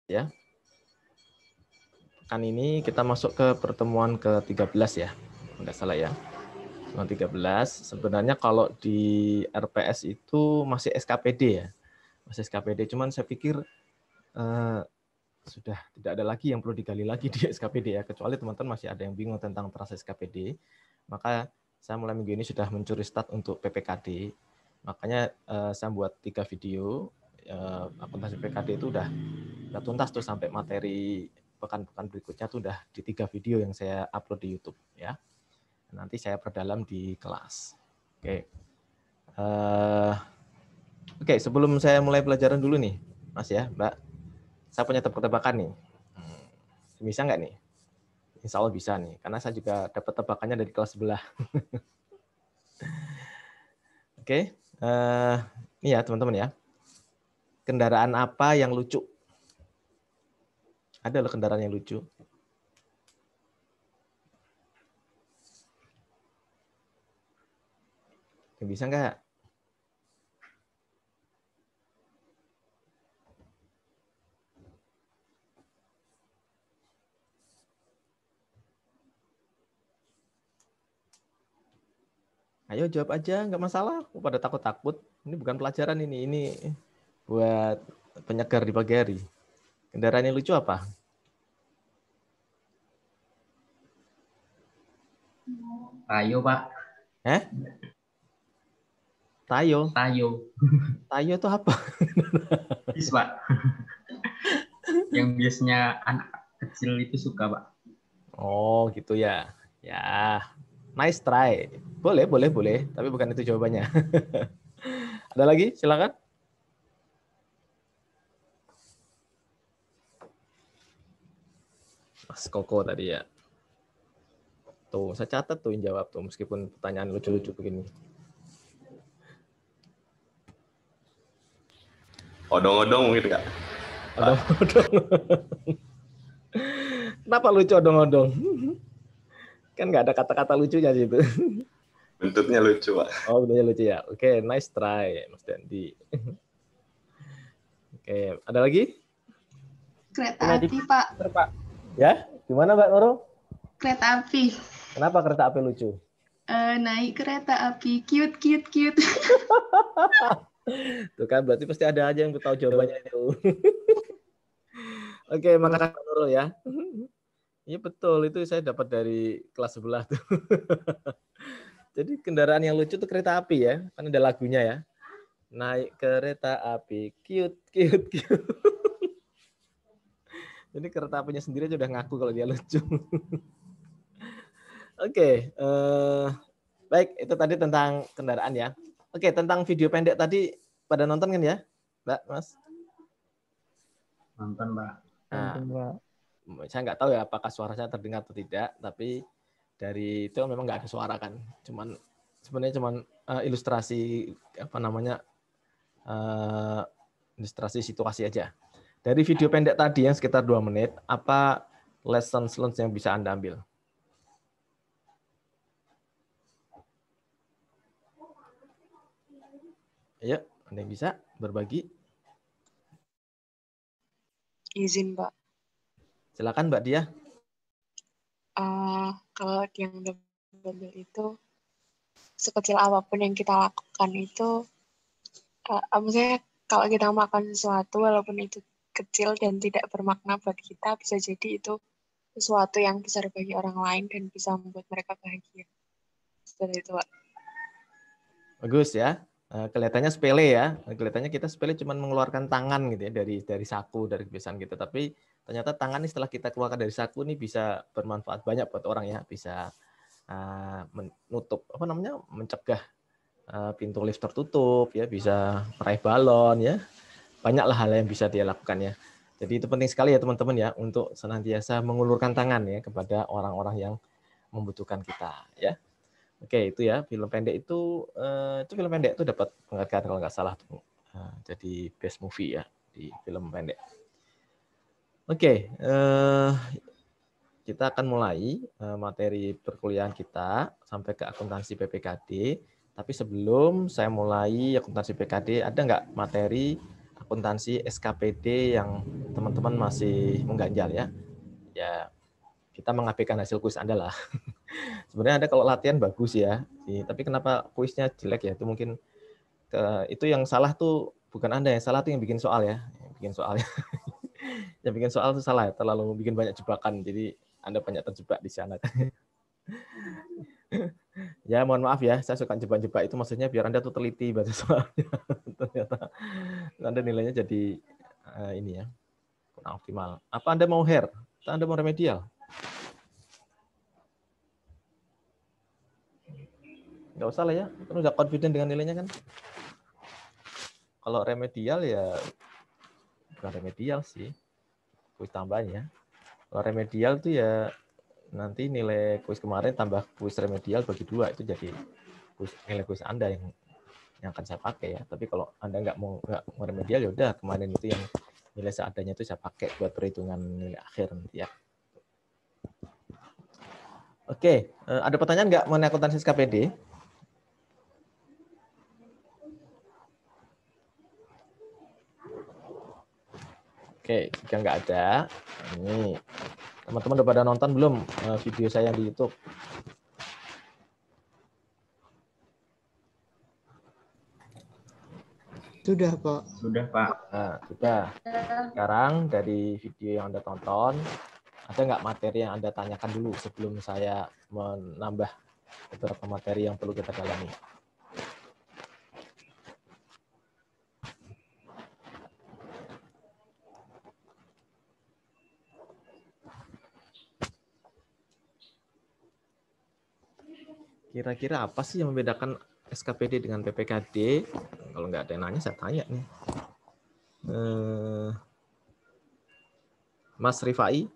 Ya. Kan ini kita masuk ke pertemuan ke-13 ya. Enggak salah ya. Pertemuan 13. Sebenarnya kalau di RPS itu masih SKPD ya. Masih SKPD, cuman saya pikir sudah tidak ada lagi yang perlu digali lagi di SKPD ya, kecuali teman-teman masih ada yang bingung tentang trase SKPD. Maka saya mulai minggu ini sudah mencuri start untuk PPKD. Makanya saya buat 3 video. Akuntansi PPKD itu udah tuntas tuh, sampai materi pekan-pekan berikutnya tuh udah di 3 video yang saya upload di YouTube ya. Nanti saya perdalam di kelas. Oke. Oke, sebelum saya mulai pelajaran dulu nih, Mas ya, Mbak. Saya punya tebak-tebakan nih. Bisa nggak nih? Insya Allah bisa nih, karena saya juga dapat tebakannya dari kelas sebelah. Oke, ini ya teman-teman ya. Kendaraan apa yang lucu? Ada loh kendaraan yang lucu. Bisa nggak? Ayo jawab aja, nggak masalah. Pada takut-takut. Ini bukan pelajaran ini buat penyegar di pagi hari. Kendaraan yang lucu apa? Tayo, Pak. Tayo. Tayo. Tayo itu apa? Bis, Pak. Yang biasanya anak kecil itu suka, Pak. Oh, gitu ya. Ya, nice try. Boleh. Tapi bukan itu jawabannya. Ada lagi? Silakan. Mas Koko tadi ya. Tuh, saya catat tuh yang jawab tuh, meskipun pertanyaan lucu-lucu begini. Odong-odong gitu Kak. Odong-odong. Kenapa lucu odong-odong? Kan nggak ada kata-kata lucunya sih itu. Bentuknya lucu, Pak. Oh, bentuknya lucu ya. Oke, nice try, Mas Dandi. Oke, ada lagi? Kereta api, Pak. Ya, gimana Mbak Nurul? Kereta api. Kenapa kereta api lucu? Naik kereta api, cute. Tuh kan, berarti pasti ada aja yang tahu jawabannya itu. Oke, makasih Mbak Nurul ya. Iya betul, itu saya dapat dari kelas sebelah tuh. Jadi kendaraan yang lucu tuh kereta api ya, kan ada lagunya ya. Naik kereta api, cute. Jadi kereta apinya sendiri aja udah ngaku kalau dia lucu. Oke, baik, itu tadi tentang kendaraan ya. Oke, tentang video pendek tadi pada nonton kan ya, Mbak, Mas? Nonton, Mbak. Nah, saya nggak tahu ya apakah suara saya terdengar atau tidak, tapi dari itu memang nggak ada suara kan. Sebenarnya cuman ilustrasi ilustrasi situasi aja. Dari video pendek tadi yang sekitar 2 menit, apa lessons yang bisa Anda ambil? Ayo, Anda yang bisa berbagi? Izin, Mbak. Silakan Mbak Dia. Kalau yang double itu, sekecil apapun yang kita lakukan itu, maksudnya kalau kita makan sesuatu, walaupun itu kecil dan tidak bermakna buat kita, bisa jadi itu sesuatu yang besar bagi orang lain dan bisa membuat mereka bahagia. Seperti itu, Pak. Bagus ya. Kelihatannya sepele ya. Kelihatannya kita sepele cuma mengeluarkan tangan gitu ya dari saku, dari kebiasaan kita. Tapi ternyata tangan ini setelah kita keluarkan dari saku ini bisa bermanfaat banyak buat orang ya. Bisa menutup mencegah pintu lift tertutup ya, bisa meraih balon ya. Banyaklah hal yang bisa dia lakukan ya. Jadi itu penting sekali ya teman-teman ya untuk senantiasa mengulurkan tangan ya kepada orang-orang yang membutuhkan kita ya. Oke, itu ya film pendek itu film pendek itu dapat penghargaan kalau nggak salah tuh. Jadi best movie ya di film pendek. Oke, kita akan mulai materi perkuliahan kita sampai ke akuntansi PPKD. Tapi sebelum saya mulai akuntansi PPKD, ada nggak materi akuntansi SKPD yang teman-teman masih mengganjal ya. Ya, kita mengabaikan hasil kuis Anda lah. Sebenarnya Anda kalau latihan bagus ya, tapi kenapa kuisnya jelek ya? Itu mungkin itu yang salah tuh bukan Anda, yang salah tuh yang bikin soal ya. Yang bikin soalnya. Yang bikin soal itu salah ya, terlalu bikin banyak jebakan. Jadi Anda banyak terjebak di sana. Ya, mohon maaf ya, saya suka jebak-jebak itu maksudnya biar Anda tuh teliti baca soalnya. Ternyata Anda nilainya jadi ini ya, kurang optimal. Apa Anda mau hair? Atau Anda mau remedial? Nggak usah lah ya, kan udah confident dengan nilainya kan. Kalau remedial ya, bukan remedial sih, kuis tambahannya. Kalau remedial tuh ya nanti nilai kuis kemarin tambah kuis remedial bagi 2 itu jadi nilai kuis Anda yang akan saya pakai ya. Tapi kalau Anda nggak mau remedial ya udah kemarin itu yang nilai seadanya itu saya pakai buat perhitungan nilai akhir nanti ya. Oke, ada pertanyaan nggak mengenai akuntansi SKPD? Oke, jika nggak ada, ini teman-teman udah pada nonton belum video saya di YouTube? Sudah, Pak. Sudah, Pak. Nah, sudah. Sekarang dari video yang Anda tonton, ada nggak materi yang Anda tanyakan dulu sebelum saya menambah beberapa materi yang perlu kita dalami? Kira-kira apa sih yang membedakan SKPD dengan PPKD? Kalau nggak ada yang nanya, saya tanya nih. Mas Rifai?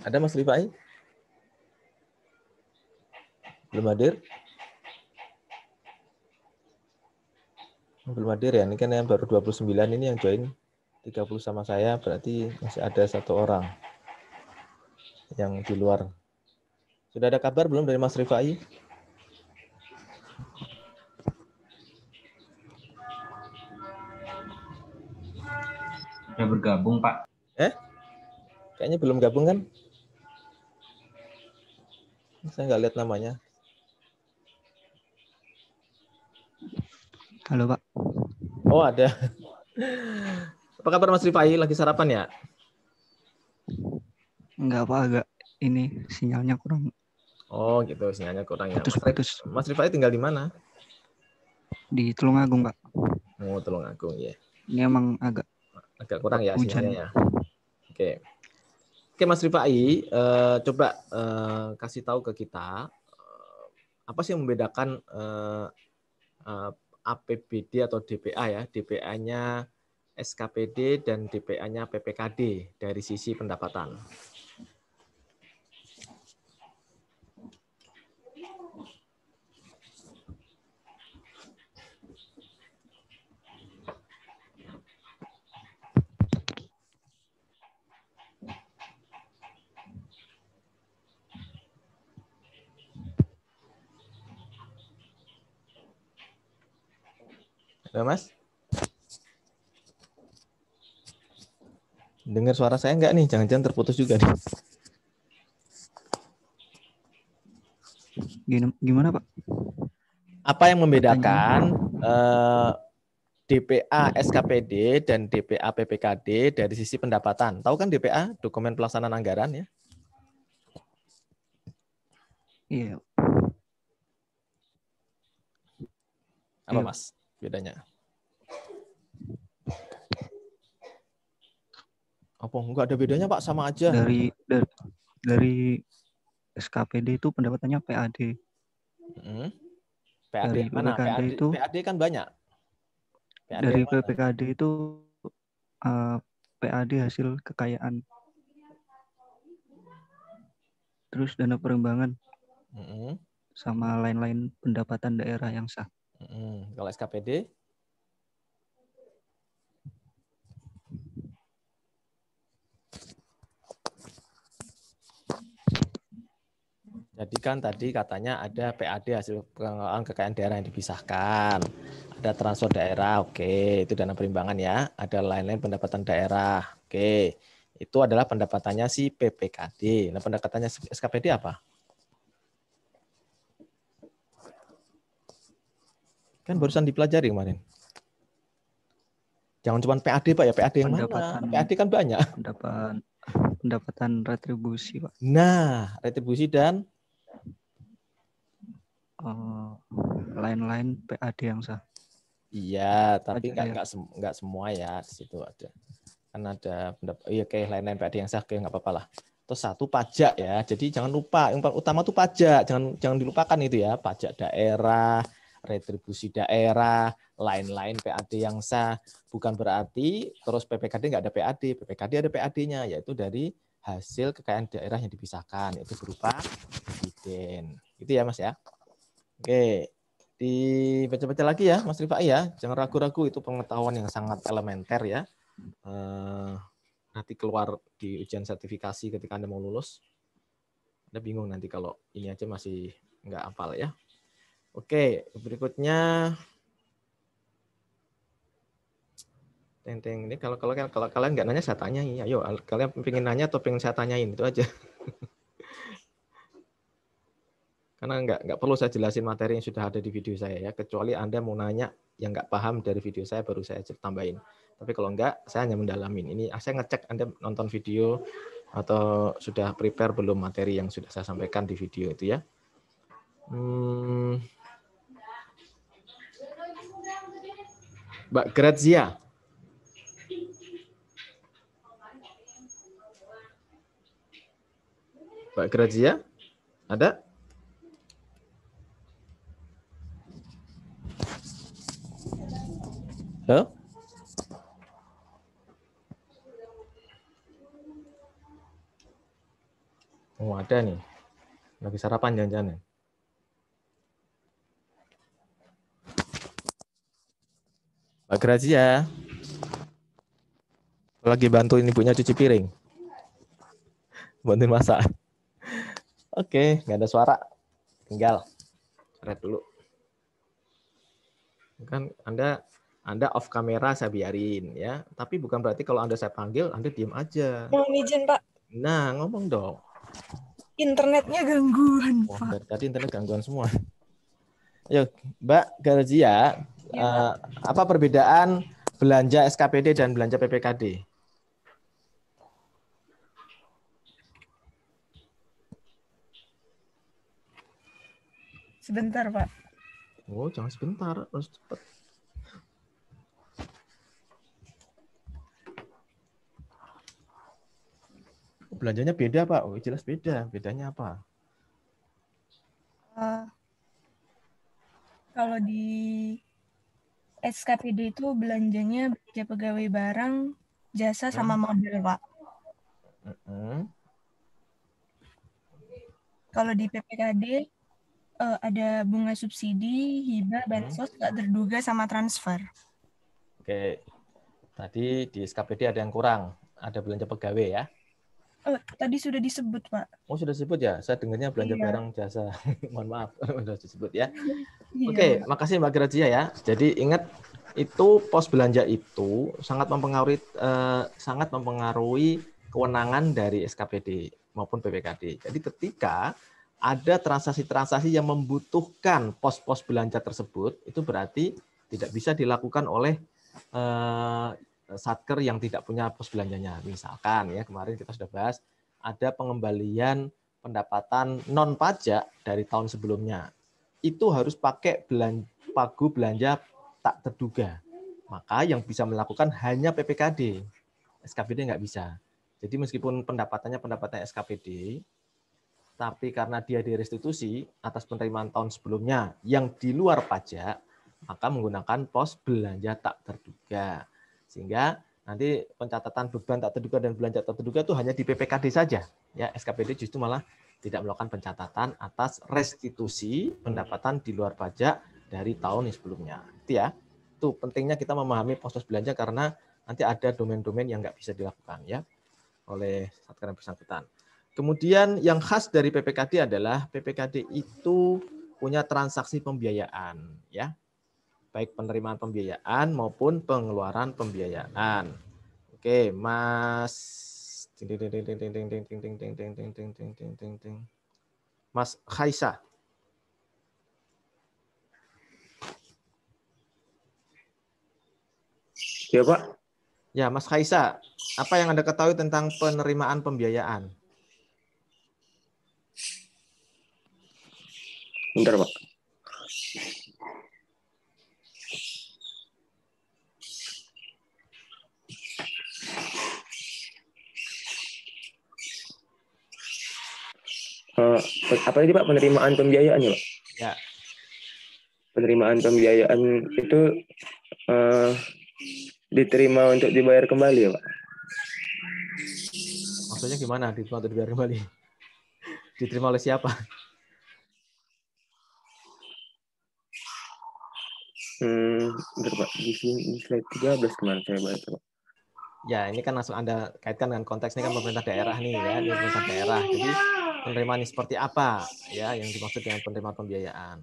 Ada Mas Rifai? Belum hadir? Belum hadir ya, ini kan yang baru 29 ini yang join 30 sama saya, berarti masih ada 1 orang yang di luar. Sudah ada kabar belum dari Mas Rifai? Sudah bergabung, Pak. Kayaknya belum gabung kan? Saya nggak lihat namanya. Halo, Pak. Oh, ada. Apa kabar Mas Rifai? Lagi sarapan ya? Enggak, Pak. Agak ini sinyalnya kurang. Oh, gitu. Sinyalnya kurang ya. Putus-putus. Mas Rifai tinggal di mana? Di Tulungagung, Pak. Oh, Tulungagung ya. Ini emang agak kurang ya hujan. sinyalnya ya. Oke. Oke, Mas Rifai, coba kasih tahu ke kita apa sih yang membedakan APBD atau DPA ya, DPA-nya SKPD dan DPA-nya PPKD dari sisi pendapatan. Halo, Mas? Dengar suara saya enggak nih? Jangan-jangan terputus juga nih. Gimana, Pak? Apa yang membedakan DPA SKPD dan DPA PPKD dari sisi pendapatan? Tahu kan DPA, dokumen pelaksanaan anggaran ya? Iya. Apa Mas bedanya? Apa enggak ada bedanya Pak, sama aja. Dari SKPD itu pendapatannya PAD. PAD dari mana? PPKD itu PAD kan banyak. PAD dari mana? PPKD itu PAD hasil kekayaan. Terus dana perkembangan. Sama lain-lain pendapatan daerah yang sah. Kalau SKPD? Jadi kan tadi katanya ada PAD hasil pengelolaan kekayaan daerah yang dipisahkan. Ada transfer daerah, oke, itu dana perimbangan ya. Ada lain-lain pendapatan daerah, oke. Itu adalah pendapatannya si PPKD. Nah, pendapatannya SKPD apa? Kan barusan dipelajari kemarin. Jangan cuma PAD, Pak ya. PAD yang mana? PAD kan banyak. Pendapatan retribusi, Pak. Nah, retribusi dan lain-lain PAD yang sah. iya, tapi nggak semua ya, di situ ada. Kan ada iya kayak lain-lain PAD yang sah, kayak nggak apa-apa lah. Terus satu pajak ya. Jadi jangan lupa, yang paling utama tuh pajak. Jangan dilupakan itu ya, pajak daerah, retribusi daerah, lain-lain PAD yang sah. Bukan berarti terus PPKD nggak ada PAD. PPKD ada PAD-nya, yaitu dari hasil kekayaan daerah yang dipisahkan, itu berupa dividen. Gitu ya, Mas ya. Oke, dibaca-baca lagi ya, Mas Rifai ya. Jangan ragu-ragu, itu pengetahuan yang sangat elementer ya. Nanti keluar di ujian sertifikasi ketika Anda mau lulus. Anda bingung nanti kalau ini aja masih nggak hafal ya. Oke, berikutnya. Ini kalau kalian nggak nanya saya tanyain. Ayo, kalian pengen nanya atau pengen saya tanyain, itu aja. Karena nggak perlu saya jelasin materi yang sudah ada di video saya ya, kecuali Anda mau nanya yang nggak paham dari video saya baru saya tambahin. Tapi kalau nggak, saya hanya mendalamin. Ini saya ngecek Anda nonton video atau sudah prepare belum materi yang sudah saya sampaikan di video itu ya. Mbak Grazia. Mbak Grazia, ada? Halo? Oh, ada nih. Lagi sarapan jangan-jangan. Mbak Grazia. Lagi bantuin ibunya cuci piring. Bantuin masak. Oke, nggak ada suara. Tinggal red dulu. Kan Anda off kamera saya biarin ya. Tapi bukan berarti kalau Anda saya panggil Anda diam aja. Mohon izin, Pak. Nah, ngomong dong. Internetnya gangguan, Wah, Pak. dari tadi internet gangguan semua. Yuk, Mbak Grazia, ya. Apa perbedaan belanja SKPD dan belanja PPKD? Sebentar, Pak. Oh, jangan sebentar, harus cepat. Belanjanya beda, Pak. Oh, jelas beda. Bedanya apa? Kalau di SKPD itu belanjanya belanja pegawai barang, jasa sama modal, Pak. Kalau di PPKD ada bunga subsidi, hibah, bansos, nggak terduga sama transfer. Oke. Tadi di SKPD ada yang kurang. Ada belanja pegawai ya? Oh, tadi sudah disebut, Pak. Oh, sudah disebut ya? Saya dengarnya belanja barang jasa. Mohon maaf, sudah disebut ya. Oke, makasih Mbak Grazia ya. Jadi ingat, itu pos belanja itu sangat mempengaruhi kewenangan dari SKPD maupun PPKD. Jadi ketika ada transaksi-transaksi yang membutuhkan pos-pos belanja tersebut, itu berarti tidak bisa dilakukan oleh satker yang tidak punya pos belanjanya. Misalkan ya, kemarin kita sudah bahas ada pengembalian pendapatan non pajak dari tahun sebelumnya. Itu harus pakai pagu belanja tak terduga. Maka yang bisa melakukan hanya PPKD. SKPD nggak bisa. Jadi meskipun pendapatan SKPD, tapi karena dia direstitusi atas penerimaan tahun sebelumnya yang di luar pajak, maka menggunakan pos belanja tak terduga. Sehingga nanti pencatatan beban tak terduga dan belanja tak terduga itu hanya di PPKD saja. Ya, SKPD justru malah tidak melakukan pencatatan atas restitusi pendapatan di luar pajak dari tahun yang sebelumnya. Itu ya. Itu pentingnya kita memahami pos-pos belanja karena nanti ada domain-domain yang nggak bisa dilakukan ya oleh satker yang bersangkutan. Kemudian yang khas dari PPKD adalah PPKD itu punya transaksi pembiayaan, ya, baik penerimaan pembiayaan maupun pengeluaran pembiayaan. Oke, Mas, Mas Khaisa. Ya Pak. Ya, Mas Khaisa, apa yang Anda ketahui tentang penerimaan pembiayaan? Bentar Pak. Apa ini Pak, penerimaan pembiayaan ya Pak? Ya. Penerimaan pembiayaan itu diterima untuk dibayar kembali ya Pak? Maksudnya gimana diterima untuk dibayar kembali? Diterima oleh siapa? Bentar Pak, di slide 13 kemarin saya baca Pak. Ya, ini kan langsung Anda kaitkan dengan konteks ini kan pemerintah daerah nih ya, ini pemerintah daerah. Jadi penerimaan ini seperti apa ya yang dimaksud dengan penerimaan pembiayaan?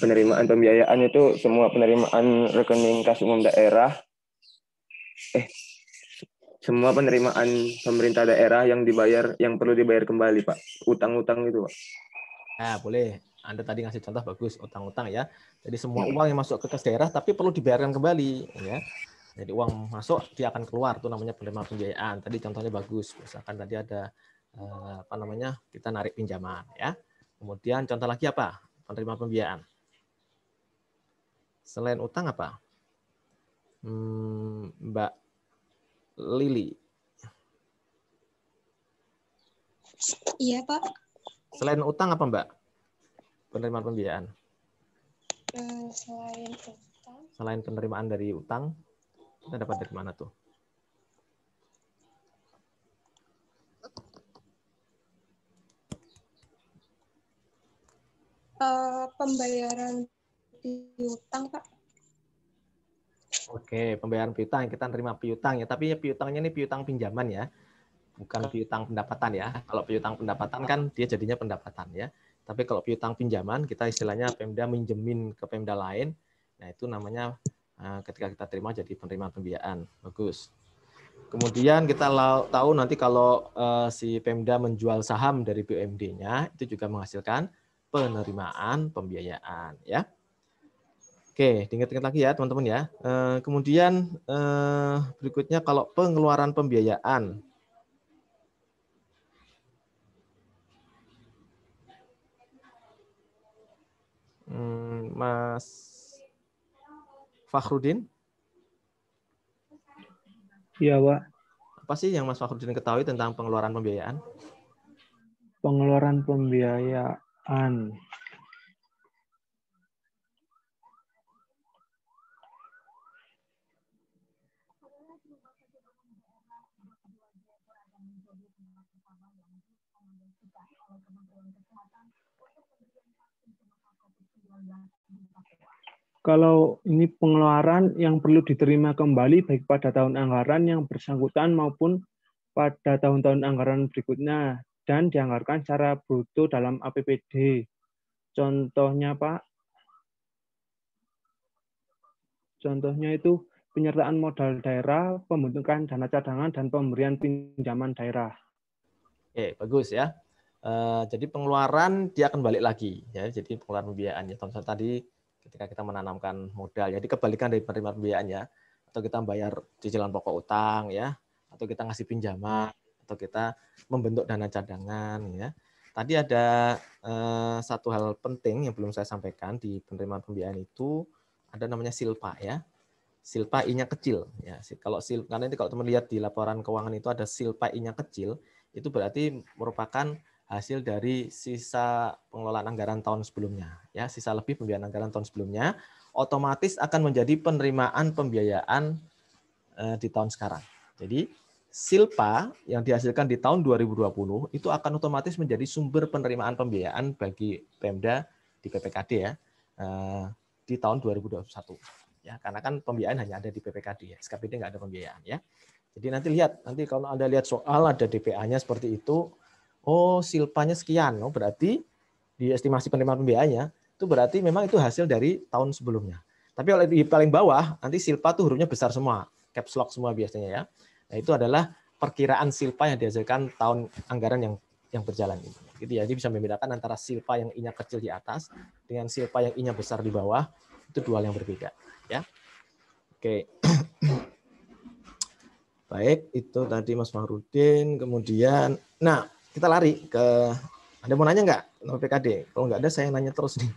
Penerimaan pembiayaan itu semua penerimaan rekening kas umum daerah, semua penerimaan pemerintah daerah yang dibayar, yang perlu dibayar kembali Pak, utang-utang itu Pak. Nah, boleh. Anda tadi ngasih contoh bagus, utang-utang ya. Jadi semua uang yang masuk ke kas daerah tapi perlu dibayarkan kembali ya. Jadi uang masuk dia akan keluar, itu namanya penerimaan pembiayaan. Tadi contohnya bagus. Misalkan tadi ada apa namanya? Kita narik pinjaman ya. Kemudian contoh lagi apa? Penerimaan pembiayaan. Selain utang apa? Mbak Lili. Iya, Pak. Selain utang apa, Mbak? Penerimaan pembiayaan. Selain utang. Selain penerimaan dari utang, kita dapat dari mana tuh? Pembayaran piutang, Pak. Oke, pembayaran piutang, kita nerima piutang ya, tapi piutangnya ini piutang pinjaman ya, bukan piutang pendapatan ya. Kalau piutang pendapatan kan dia jadinya pendapatan ya. Tapi kalau piutang pinjaman, kita istilahnya Pemda minjemin ke Pemda lain, nah itu namanya ketika kita terima jadi penerimaan pembiayaan. Bagus. Kemudian kita tahu nanti kalau si Pemda menjual saham dari BUMD-nya, itu juga menghasilkan penerimaan pembiayaan ya. Oke, diingat-ingat lagi ya teman-teman ya. Kemudian berikutnya kalau pengeluaran pembiayaan. Mas Fakhrudin? Iya, Pak. Apa sih yang Mas Fakhrudin ketahui tentang pengeluaran pembiayaan? Pengeluaran pembiayaan. Kalau ini pengeluaran yang perlu diterima kembali baik pada tahun anggaran yang bersangkutan maupun pada tahun-tahun anggaran berikutnya dan dianggarkan secara bruto dalam APBD. Contohnya, Pak, contohnya itu penyertaan modal daerah, pembentukan dana cadangan, dan pemberian pinjaman daerah. Oke, bagus ya. Jadi pengeluaran dia akan balik lagi ya. Jadi pengeluaran pembiayaan ya. Contoh tadi ketika kita menanamkan modal, jadi kebalikan dari penerimaan pembiayaan ya. Atau kita bayar cicilan pokok utang ya, atau kita ngasih pinjaman, atau kita membentuk dana cadangan ya. Tadi ada satu hal penting yang belum saya sampaikan di penerimaan pembiayaan itu ada namanya silpa ya. Silpa I-nya kecil ya. Kalau karena ini kalau teman lihat di laporan keuangan itu ada silpa I-nya kecil, itu berarti merupakan hasil dari sisa pengelolaan anggaran tahun sebelumnya ya, sisa lebih pembiayaan anggaran tahun sebelumnya otomatis akan menjadi penerimaan pembiayaan di tahun sekarang. Jadi silpa yang dihasilkan di tahun 2020 itu akan otomatis menjadi sumber penerimaan pembiayaan bagi Pemda di PPKD ya. di tahun 2021. Ya, karena kan pembiayaan hanya ada di PPKD ya, SKPD nggak ada pembiayaan ya. Jadi nanti kalau Anda lihat soal ada DPA-nya seperti itu, oh silpanya sekian, oh berarti di estimasi penerimaan pembiayaannya itu berarti memang itu hasil dari tahun sebelumnya. Tapi kalau di paling bawah nanti silpa tuh hurufnya besar semua, caps lock semua biasanya ya. Nah, itu adalah perkiraan silpa yang dihasilkan tahun anggaran yang berjalan ini. Gitu ya. Jadi bisa membedakan antara silpa yang I-nya kecil di atas dengan silpa yang I-nya besar di bawah, itu dua hal yang berbeda, ya. Oke. Baik, itu tadi Mas Fahrudin, kemudian nah, kita lari ke ada mau nanya nggak tentang PPKD? Kalau nggak ada saya nanya terus nih.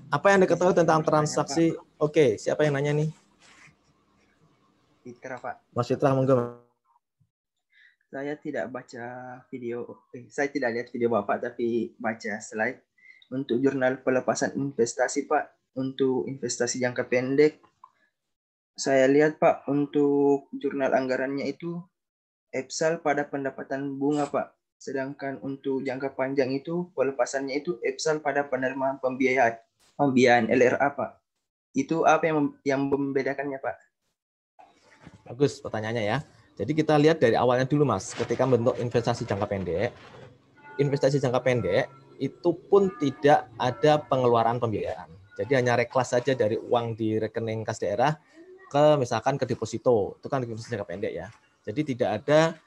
Apa yang Anda ketahui tentang transaksi? Oke, siapa yang nanya nih? Fitra, Pak. Mas Fitra, monggo. Saya tidak baca video, saya tidak lihat video Bapak, tapi baca slide. Untuk jurnal pelepasan investasi, Pak, untuk investasi jangka pendek, saya lihat, Pak, untuk jurnal anggarannya itu EPSAL pada pendapatan bunga, Pak. Sedangkan untuk jangka panjang itu, pelepasannya itu EPSAL pada penerimaan pembiayaan LRA, Pak. Itu apa yang membedakannya, Pak? Bagus pertanyaannya ya. Jadi kita lihat dari awalnya dulu, Mas. Ketika bentuk investasi jangka pendek itu pun tidak ada pengeluaran pembiayaan. Jadi hanya reklas saja dari uang di rekening kas daerah ke misalkan ke deposito. Itu kan investasi jangka pendek ya. Jadi tidak ada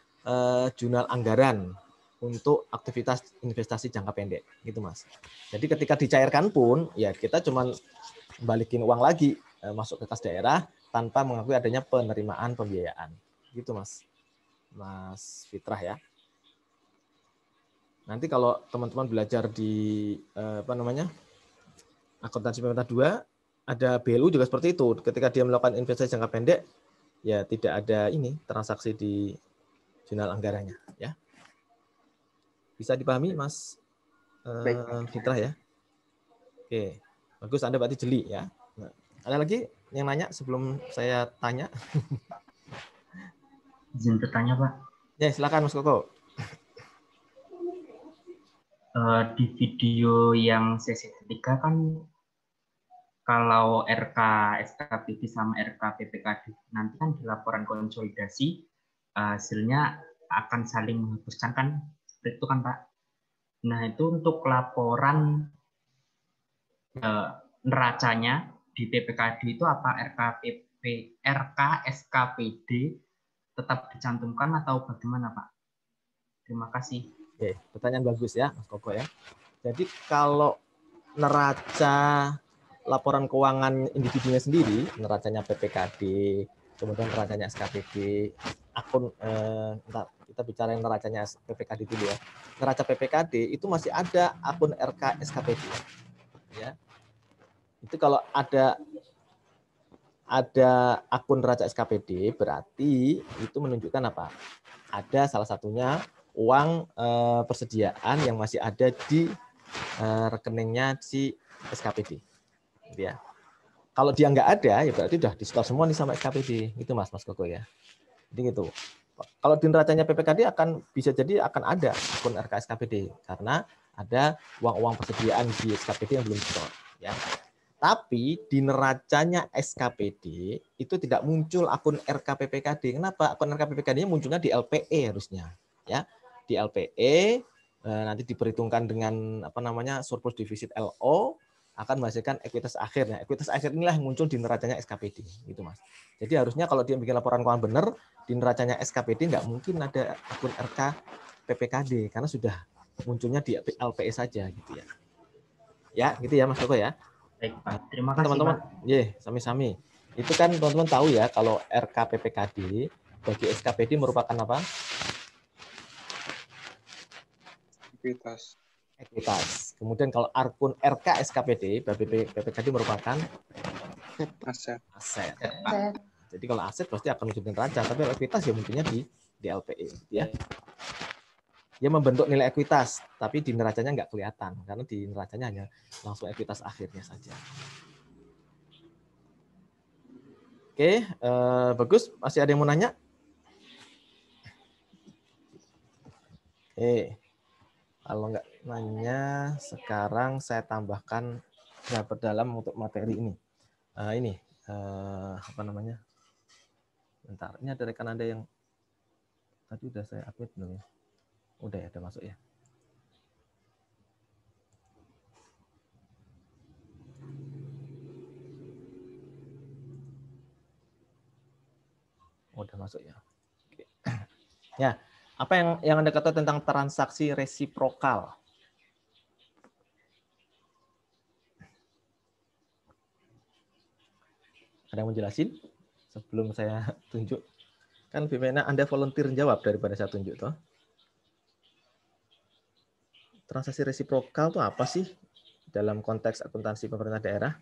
jurnal anggaran untuk aktivitas investasi jangka pendek, gitu Mas. Jadi ketika dicairkan pun ya kita cuma balikin uang lagi masuk ke kas daerah tanpa mengakui adanya penerimaan pembiayaan. Gitu Mas Fitrah ya. Nanti kalau teman-teman belajar di akuntansi pemerintah 2, ada BLU juga seperti itu. Ketika dia melakukan investasi jangka pendek, ya tidak ada ini transaksi di jurnal anggarannya ya. Bisa dipahami Mas Fitrah ya? Oke, bagus, Anda berarti jeli ya. Nah, ada lagi yang nanya sebelum saya tanya? Izin bertanya, Pak. Ya, silakan Mas Koko. Di video yang sesi ketiga kan kalau RK SKPD sama RK PPKD nanti kan di laporan konsolidasi hasilnya akan saling menghapuskan kan, seperti itu kan Pak. Nah itu untuk laporan neracanya di PPKD itu apa RK SKPD tetap dicantumkan atau bagaimana Pak? Terima kasih. Oke, pertanyaan bagus ya Mas Koko ya. Jadi kalau neraca laporan keuangan individunya sendiri, neracanya PPKD, kemudian neracanya SKPD, akun kita bicara neracanya PPKD dulu ya. Neraca PPKD itu masih ada akun RK SKPD. Ya. Itu kalau ada akun neraca SKPD berarti itu menunjukkan apa? Ada salah satunya uang persediaan yang masih ada di rekeningnya si SKPD. Gitu ya. Kalau dia nggak ada, ya berarti udah di-store semua nih sama SKPD. Itu Mas Koko ya. Jadi gitu. Kalau di neracanya PPKD bisa jadi akan ada akun RK SKPD karena ada uang-uang persediaan di SKPD yang belum di-store. Ya. Tapi di neracanya SKPD itu tidak muncul akun RK PPKD. Kenapa? Akun RK PPKD-nya munculnya di LPE harusnya. Ya, di LPE nanti diperhitungkan dengan surplus defisit LO akan menghasilkan ekuitas akhir. Nah, ekuitas akhir inilah yang muncul di neracanya SKPD, gitu Mas. Jadi harusnya kalau dia bikin laporan keuangan benar di neracanya SKPD nggak mungkin ada akun RK PPKD karena sudah munculnya di LPE saja, gitu ya. Ya, gitu ya Mas Koko ya. Baik Pak, terima kasih teman-teman. Pak. Sami-sami. Itu kan teman-teman tahu ya kalau RK PPKD bagi SKPD merupakan apa? Ekuitas. Kemudian kalau akun RK SKPD bagi PPKD merupakan aset. Jadi kalau aset pasti akan muncul di neraca, tapi ekuitas ya munculnya di LPE ya. Dia membentuk nilai ekuitas, tapi di neracanya nggak kelihatan karena di neracanya hanya langsung ekuitas akhirnya saja. Oke, bagus. Masih ada yang mau nanya? Kalau nggak nanya, sekarang saya tambahkan ya perdalam untuk materi ini. Apa namanya? Bentar, ini ada rekan Anda yang tadi udah saya upload belum ya? Udah ya, udah masuk ya. Udah masuk ya. Oke. Ya, apa yang Anda katakan tentang transaksi resiprokal? Ada yang mau jelasin sebelum saya tunjuk? Kan lebih enak Anda volunteer jawab daripada saya tunjuk toh. Transaksi resiprokal itu apa sih dalam konteks akuntansi pemerintah daerah?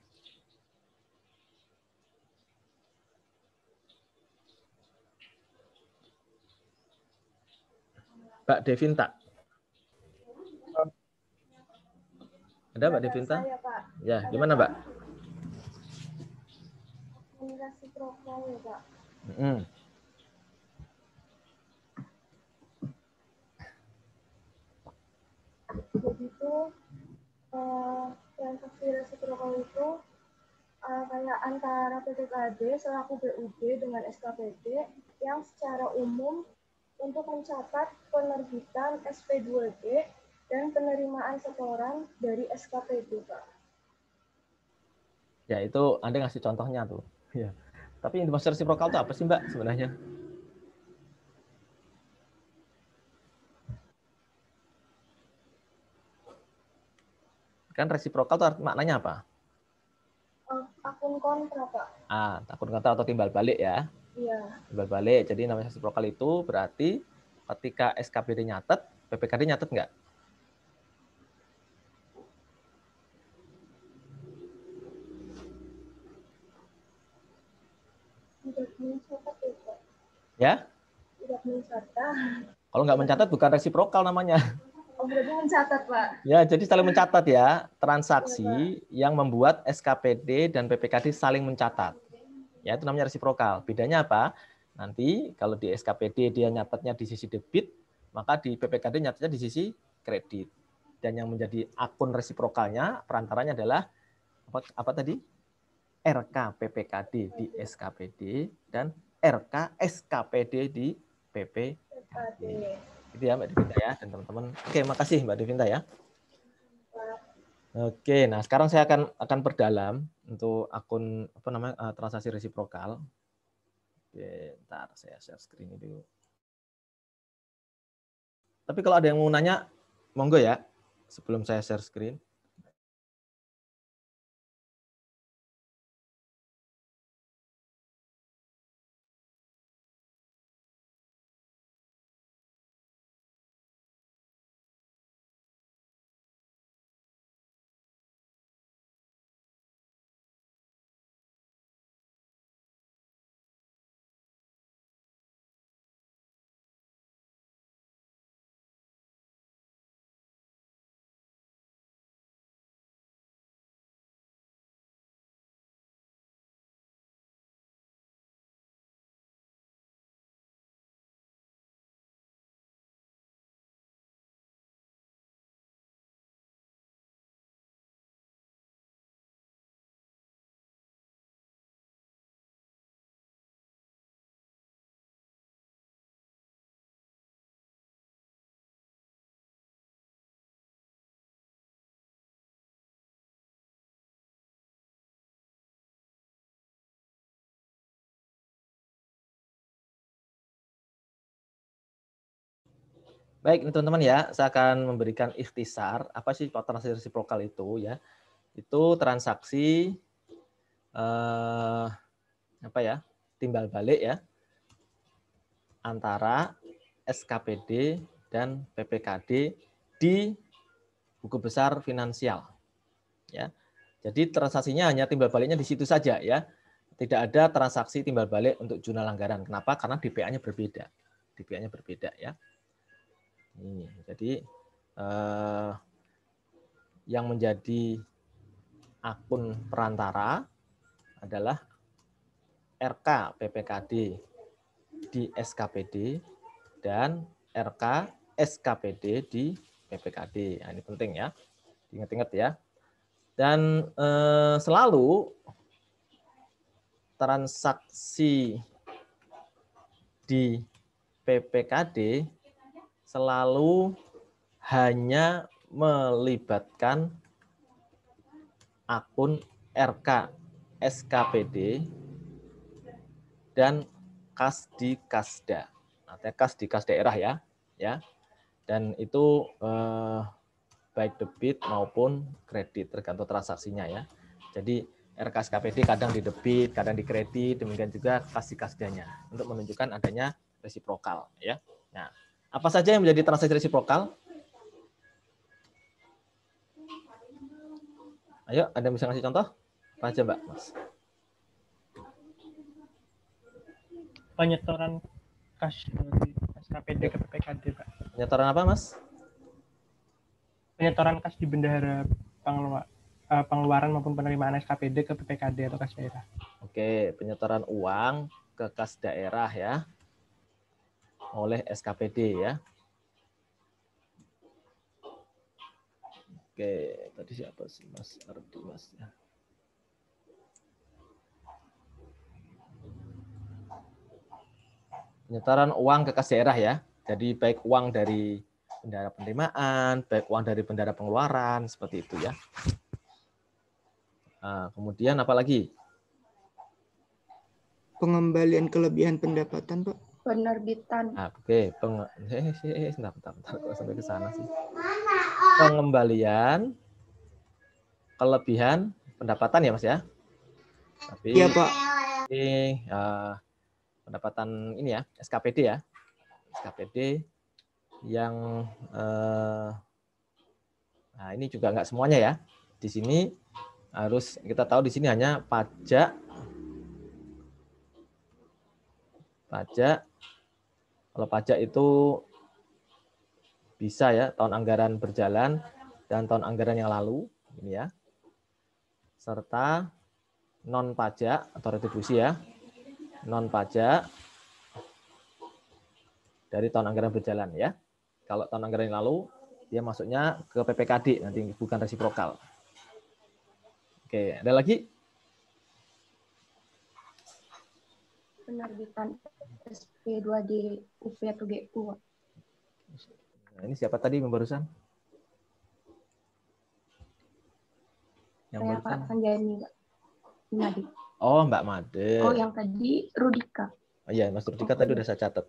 Mbak Devinta. Ada Mbak Devinta? Saya, Pak. Ya, gimana Mbak? Resiprokal ya, Pak. Jadi itu transaksi resiprokal itu kayak antara PPKD selaku BUD dengan SKPD yang secara umum untuk mencatat penerbitan SP2G dan penerimaan setoran dari SKPD, Pak. Ya, itu Anda ngasih contohnya tuh. Ya. Tapi yang dimaksud resiprokal itu apa sih Mbak sebenarnya? Kan resiprokal itu maknanya apa? Akun kontra, Pak. Akun kontra atau timbal balik ya. Iya. Timbal balik. Jadi namanya resiprokal itu berarti ketika SKPD nyatet, PPKD nyatet nggak? Tidak mencatat ya, Pak. Ya? Tidak mencatat. Kalau nggak mencatat bukan resiprokal namanya. Oh, berarti mencatat, Pak. Ya, jadi saling mencatat ya, transaksi yang membuat SKPD dan PPKD saling mencatat. Ya, itu namanya resiprokal. Bedanya apa? Nanti kalau di SKPD dia nyatatnya di sisi debit, maka di PPKD nyatatnya di sisi kredit. Dan yang menjadi akun resiprokalnya, perantaranya adalah apa tadi? RK PPKD di SKPD dan RK SKPD di PPKD. Itu ya Mbak Devinta ya dan teman-teman. Oke, makasih Mbak Devinta ya. Oke, nah sekarang saya akan perdalam untuk akun apa namanya transaksi resiprokal. Bentar, saya share screen dulu. Tapi kalau ada yang mau nanya, monggo ya sebelum saya share screen. Baik, teman-teman ya, saya akan memberikan ikhtisar apa sih transaksi resiprokal itu ya. Itu transaksi apa ya? Timbal balik ya antara SKPD dan PPKD di buku besar finansial. Ya. Jadi transaksinya hanya timbal baliknya di situ saja ya. Tidak ada transaksi timbal balik untuk jurnal anggaran. Kenapa? Karena DPA-nya berbeda. DPA-nya berbeda ya. Jadi yang menjadi akun perantara adalah RK PPKD di SKPD dan RK SKPD di PPKD. Nah, ini penting ya, ingat-ingat ya. Dan selalu transaksi di PPKD selalu hanya melibatkan akun RK SKPD dan kas di Kasda. Artinya kas di kas daerah ya. Dan itu baik debit maupun kredit tergantung transaksinya ya. Jadi RK SKPD kadang di debit, kadang di kredit, demikian juga kas di Kasdanya untuk menunjukkan adanya resiprokal ya. Nah, apa saja yang menjadi transaksi resiprokal? Ayo, ada yang bisa ngasih contoh? Apa aja, Mbak? Mas? Penyetoran kas dari SKPD ke PPKD, Pak. Penyetoran apa, Mas? Penyetoran kas di bendahara pengeluaran maupun penerimaan SKPD ke PPKD atau kas daerah. Oke, penyetoran uang ke kas daerah ya oleh SKPD ya. Oke, tadi siapa sih Mas Ardi Mas ya? Penyetoran uang ke kas daerah ya. Jadi baik uang dari bendahara penerimaan, baik uang dari bendahara pengeluaran, seperti itu ya. Nah, kemudian apa lagi? Pengembalian kelebihan pendapatan, Pak. Penerbitan. Nah, oke, bentar, kok sampai ke sana sih. Pengembalian kelebihan pendapatan ya Mas ya. Tapi iya, Pak. Ini pendapatan ini ya, SKPD ya. SKPD yang nah ini juga nggak semuanya ya. Di sini harus kita tahu di sini hanya pajak. Kalau pajak itu bisa ya tahun anggaran berjalan dan tahun anggaran yang lalu ini ya. Serta non pajak atau retribusi ya. Non pajak dari tahun anggaran berjalan ya. Kalau tahun anggaran yang lalu dia masuknya ke PPKD nanti bukan resiprokal. Oke, ada lagi? Penerbitan SP2D UP atau GU. Nah, ini siapa tadi yang barusan? Yang Saya barusan? Pak Sanjani, Mbak Made. Oh, Mbak Made. Oh, yang tadi Rudika. Oh iya, Mas Rudika tadi udah saya catat.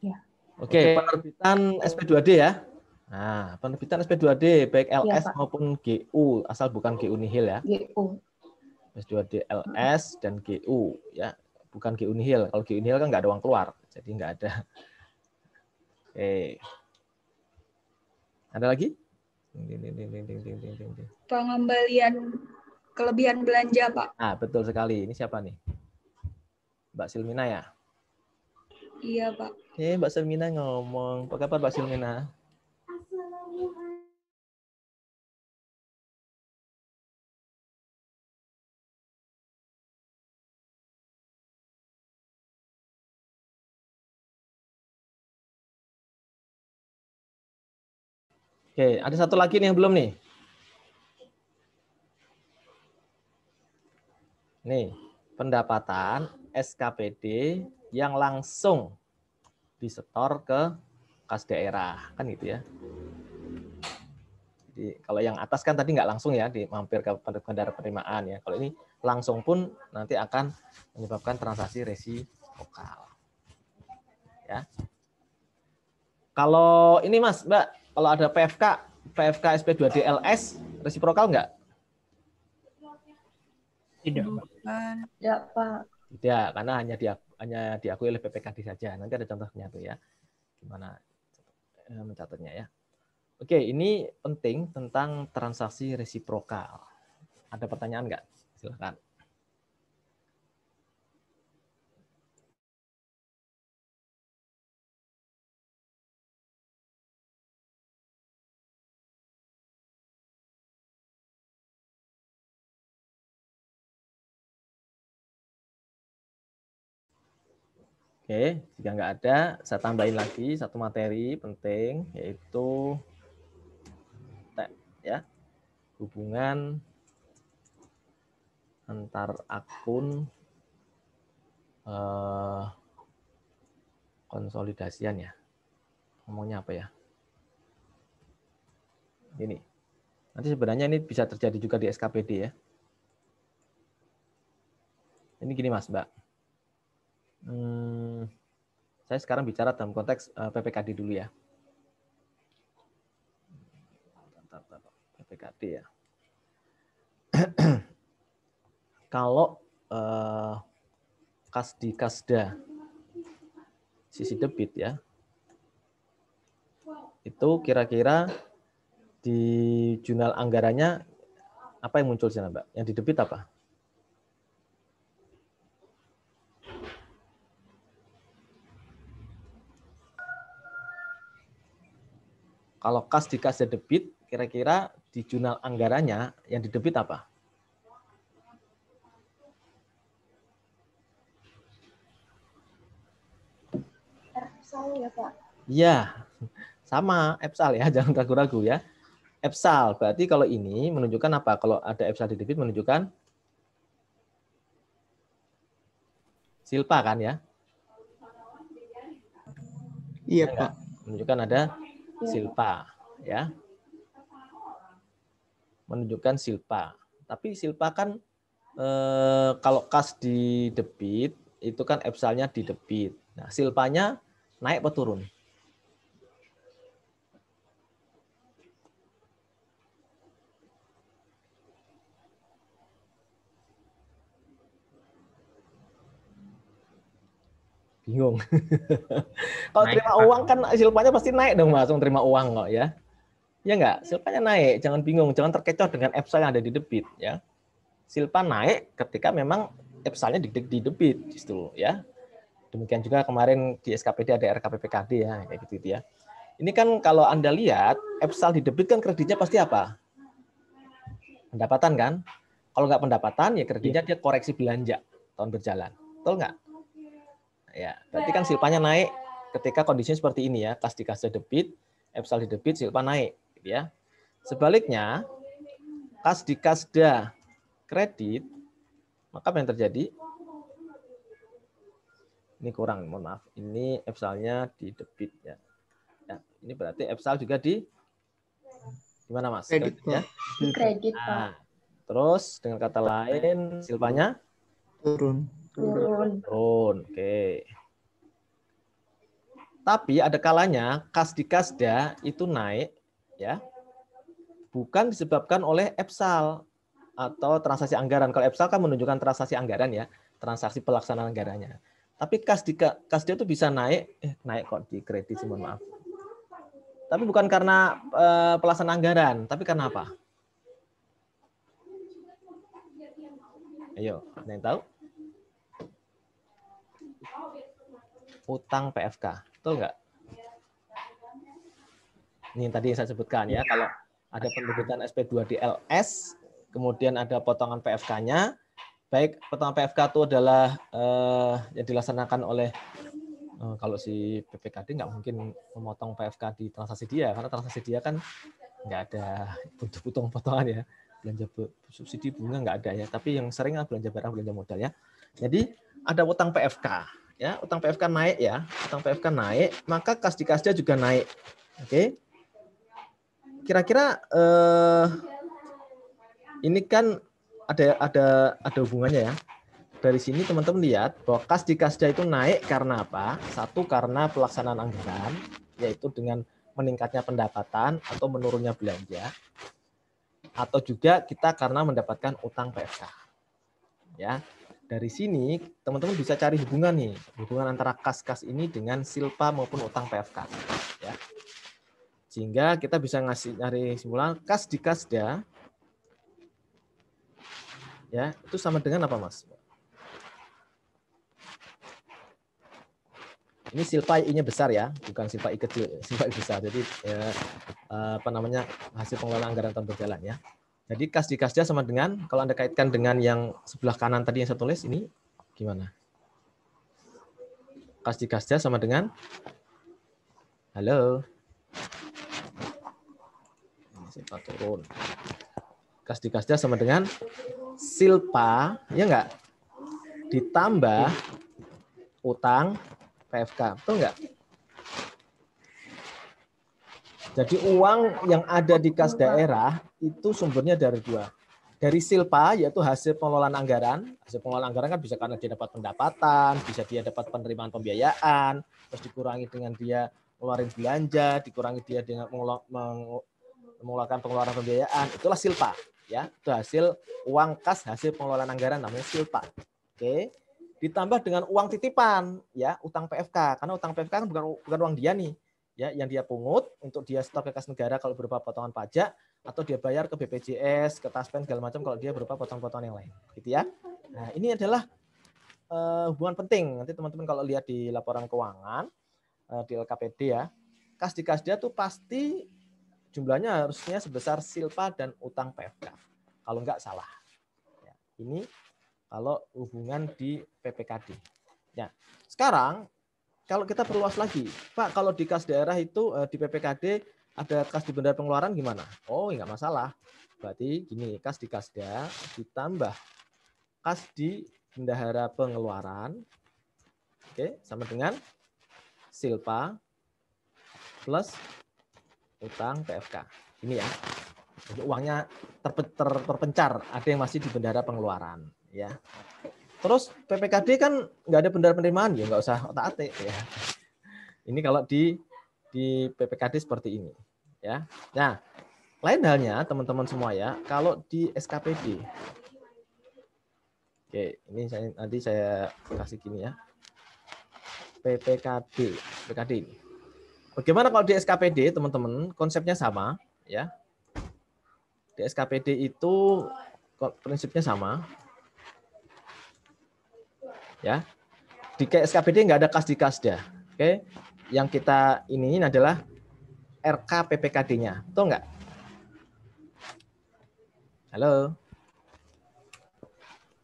Ya. Oke, penerbitan SP2D ya. Nah, penerbitan SP2D baik LS ya, maupun GU, asal bukan GU nihil ya. GU. SP2D LS dan GU ya, bukan GU nihil. Kalau GU nihil kan nggak ada uang keluar, jadi nggak ada. Oke. Ada lagi? Pengembalian kelebihan belanja, Pak. Ah, betul sekali. Ini siapa nih? Mbak Silmina ya? Iya, Pak. Mbak Silmina ngomong. Apa kabar Mbak Silmina? Oke, ada satu lagi nih yang belum nih. Nih, pendapatan SKPD yang langsung disetor ke kas daerah, kan gitu ya. Jadi kalau yang atas kan tadi nggak langsung ya, mampir ke bendahara penerimaan ya. Kalau ini langsung pun nanti akan menyebabkan transaksi resiprokal. Ya. Kalau ini Mas, Mbak, kalau ada PFK SP2D LS resiprokal nggak? Tidak, Pak. Tidak, Pak. Tidak, karena hanya diakui oleh PPKD saja. Nanti ada contohnya tuh ya. Gimana mencatatnya ya. Oke, ini penting tentang transaksi resiprokal. Ada pertanyaan nggak? Silakan. Oke, jika nggak ada, saya tambahin lagi satu materi penting, yaitu ya, hubungan antar akun konsolidasian ya. Ngomongnya apa ya? Ini. Nanti sebenarnya ini bisa terjadi juga di SKPD ya. Ini gini Mas, Mbak. Saya sekarang bicara dalam konteks PPKD dulu ya. PPKD ya. Kalau Kasdi Kasda sisi debit ya, itu kira-kira di jurnal anggarannya apa yang muncul sana, Mbak? Yang di debit apa? Kalau kas di kas debit, kira-kira di jurnal anggarannya yang di debit apa? EPSAL ya Pak? Iya, sama EPSAL ya, jangan ragu-ragu ya. EPSAL, berarti kalau ini menunjukkan apa? Kalau ada EPSAL di debit menunjukkan silpa kan ya? Iya Pak. Menunjukkan ada silpa ya. Menunjukkan silpa. Tapi silpa kan kalau kas di debit itu kan EPSAL-nya di debit. Nah, silpanya naik atau turun? Bingung. Kalau terima uang kan silpanya pasti naik dong Mas, terima uang kok ya. Ya enggak, silpanya naik, jangan bingung, jangan terkecoh dengan EPSAL yang ada di debit ya. Silpa naik ketika memang EPSAL-nya di debit justru ya. Demikian juga kemarin di SKPD ada RKPPKD ya, kayak gitu ya. Ini kan kalau Anda lihat EPSAL di debit kan kreditnya pasti apa? Pendapatan kan? Kalau nggak pendapatan ya kreditnya dia koreksi belanja tahun berjalan. Betul nggak? Ya, berarti kan silpanya naik ketika kondisinya seperti ini ya, kas di kas debit, EPSAL di debit, silpa naik, gitu ya. Sebaliknya, kas di kasda kredit, maka apa yang terjadi? Ini kurang, mohon maaf. Ini EPSAL-nya di debit ya. Ya, ini berarti EPSAL juga di gimana Mas? Kredit ya? Di kredit Pak. Nah, terus dengan kata lain silpanya Turun. Turun, oke. Tapi ada kalanya kas di kasda itu naik, ya, bukan disebabkan oleh EPSAL atau transaksi anggaran. Kalau EPSAL kan menunjukkan transaksi anggaran ya, transaksi pelaksanaan anggarannya. Tapi kas di kasda itu bisa naik, naik kok di kredit, mohon maaf. Tapi bukan karena pelaksanaan anggaran, tapi karena apa? Ayo, ada yang tahu? Utang PFK, betul nggak? Ini yang tadi yang saya sebutkan ya, kalau ada penerbitan SP2 di LS, kemudian ada potongan PFK-nya, baik potongan PFK itu adalah yang dilaksanakan oleh, kalau si PPKD nggak mungkin memotong PFK di transaksi dia, karena transaksi dia kan nggak ada potong-potongan ya, belanja subsidi bunga nggak ada ya, tapi yang sering belanja barang, belanja modal ya. Jadi ada utang PFK. Ya, utang PFK naik ya, utang PFK naik, maka kas di kasda juga naik. Oke. Kira-kira ini kan ada hubungannya ya. Dari sini teman-teman lihat bahwa kas di kasda itu naik karena apa? Satu karena pelaksanaan anggaran, yaitu dengan meningkatnya pendapatan atau menurunnya belanja, atau juga kita karena mendapatkan utang PFK. Ya. Dari sini teman-teman bisa cari hubungan nih, hubungan antara kas-kas ini dengan silpa maupun utang PFK. Ya. Sehingga kita bisa nyari simpulan kas di kasda, ya itu sama dengan apa Mas? Ini silpa I-nya besar ya, bukan silpa I kecil, silpa I besar. Jadi ya, hasil pengelolaan anggaran tahun berjalan ya. Jadi kas di kasda sama dengan, kalau Anda kaitkan dengan yang sebelah kanan tadi yang saya tulis, ini gimana? Kas dikasda sama dengan, halo, saya turun. Kas dikasda sama dengan silpa, ya enggak? Ditambah utang PFK, betul enggak? Jadi uang yang ada di kas daerah itu sumbernya dari dua. Dari silpa, yaitu hasil pengelolaan anggaran. Hasil pengelolaan anggaran kan bisa karena dia dapat pendapatan, bisa dia dapat penerimaan pembiayaan, terus dikurangi dengan dia ngeluarin belanja, dikurangi dia dengan mengeluarkan pengeluaran pembiayaan. Itulah silpa. Ya, itu hasil uang kas hasil pengelolaan anggaran namanya silpa. Oke. Ditambah dengan uang titipan, ya, utang PFK. Karena utang PFK kan bukan uang dia nih. Ya, yang dia pungut untuk dia stok ke kas negara kalau berupa potongan pajak, atau dia bayar ke BPJS, ke Taspen segala macam kalau dia berupa potongan-potongan yang lain, gitu ya. Nah, ini adalah hubungan penting. Nanti teman-teman kalau lihat di laporan keuangan di LKPD ya, kas dikasda tuh pasti jumlahnya harusnya sebesar silpa dan utang PFK. Kalau enggak salah. Ya, ini kalau hubungan di PPKD. Ya, sekarang kalau kita perluas lagi, Pak, kalau di kas daerah itu di PPKD ada kas di bendahara pengeluaran gimana? Oh, enggak masalah. Berarti gini, kas di kasda ditambah kas di bendahara pengeluaran, oke, sama dengan silpa plus utang PFK. Ini ya. Jadi uangnya terpencar, ada yang masih di bendahara pengeluaran, ya. Terus PPKD kan nggak ada bendahara penerimaan, ya nggak usah otak-atik ya. Ini kalau di PPKD seperti ini, ya. Nah, lain halnya teman-teman semua ya, kalau di SKPD, oke, ini nanti saya kasih gini ya, PPKD ini. Bagaimana kalau di SKPD teman-teman? Konsepnya sama, ya. Di SKPD itu prinsipnya sama. Ya, di SKPD nggak ada kas di kasda. Oke, yang kita ini adalah RK PPKD-nya, betul nggak? Halo,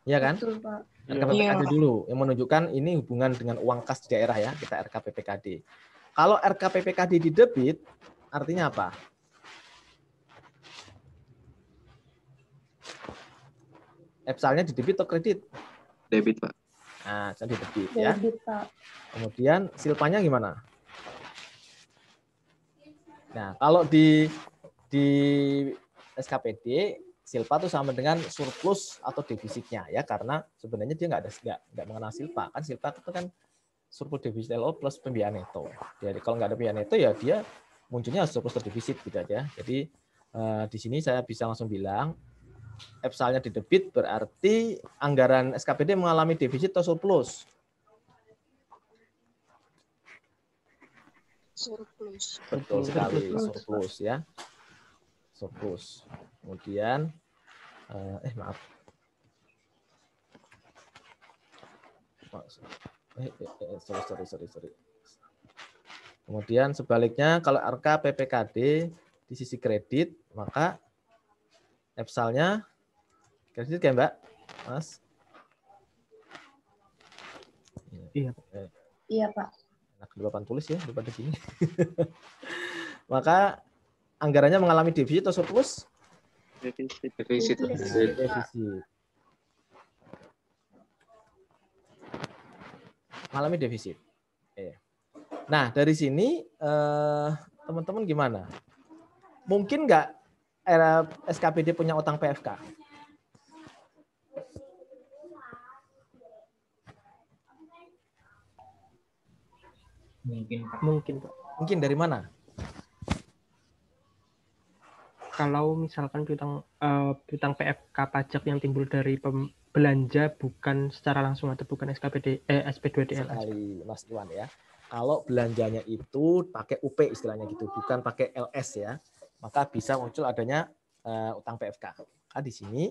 iya kan? Betul, Pak. RK PPKD dulu yang menunjukkan ini hubungan dengan uang kas di daerah ya, kita RK PPKD. Kalau RK PPKD di debit, artinya apa? Epsalnya di debit atau kredit? Debit, Pak. Nah, jadi debit ya. Debit, Pak. Kemudian silpanya gimana? Nah, kalau di SKPD silpa itu sama dengan surplus atau defisitnya ya, karena sebenarnya dia nggak mengenal silpa kan. Silpa itu kan surplus defisit LO plus pembiayaan neto. Jadi kalau nggak ada pembiayaan neto ya dia munculnya surplus atau defisit gitu aja. Jadi di sini saya bisa langsung bilang epsalnya di debit berarti anggaran SKPD mengalami defisit atau surplus? Surplus. Betul sekali, surplus ya. Surplus. Kemudian maaf. Sorry. Kemudian sebaliknya kalau RK PPKD di sisi kredit, maka epsalnya kredit kayak Mbak, Mas? Iya. Iya, Pak. Enak lupa tulis ya, lupa di sini. Maka anggarannya mengalami defisit atau surplus? Defisit. Mengalami defisit. Nah, dari sini teman-teman gimana? Mungkin nggak SKPD punya utang PFK? Mungkin, Pak. Mungkin dari mana? Kalau misalkan piutang PFK pajak yang timbul dari belanja bukan secara langsung atau bukan SP2DL. Sekali, Mas Iwan ya. Kalau belanjanya itu pakai UP istilahnya gitu, bukan pakai LS ya, maka bisa muncul adanya utang PFK. Nah, di sini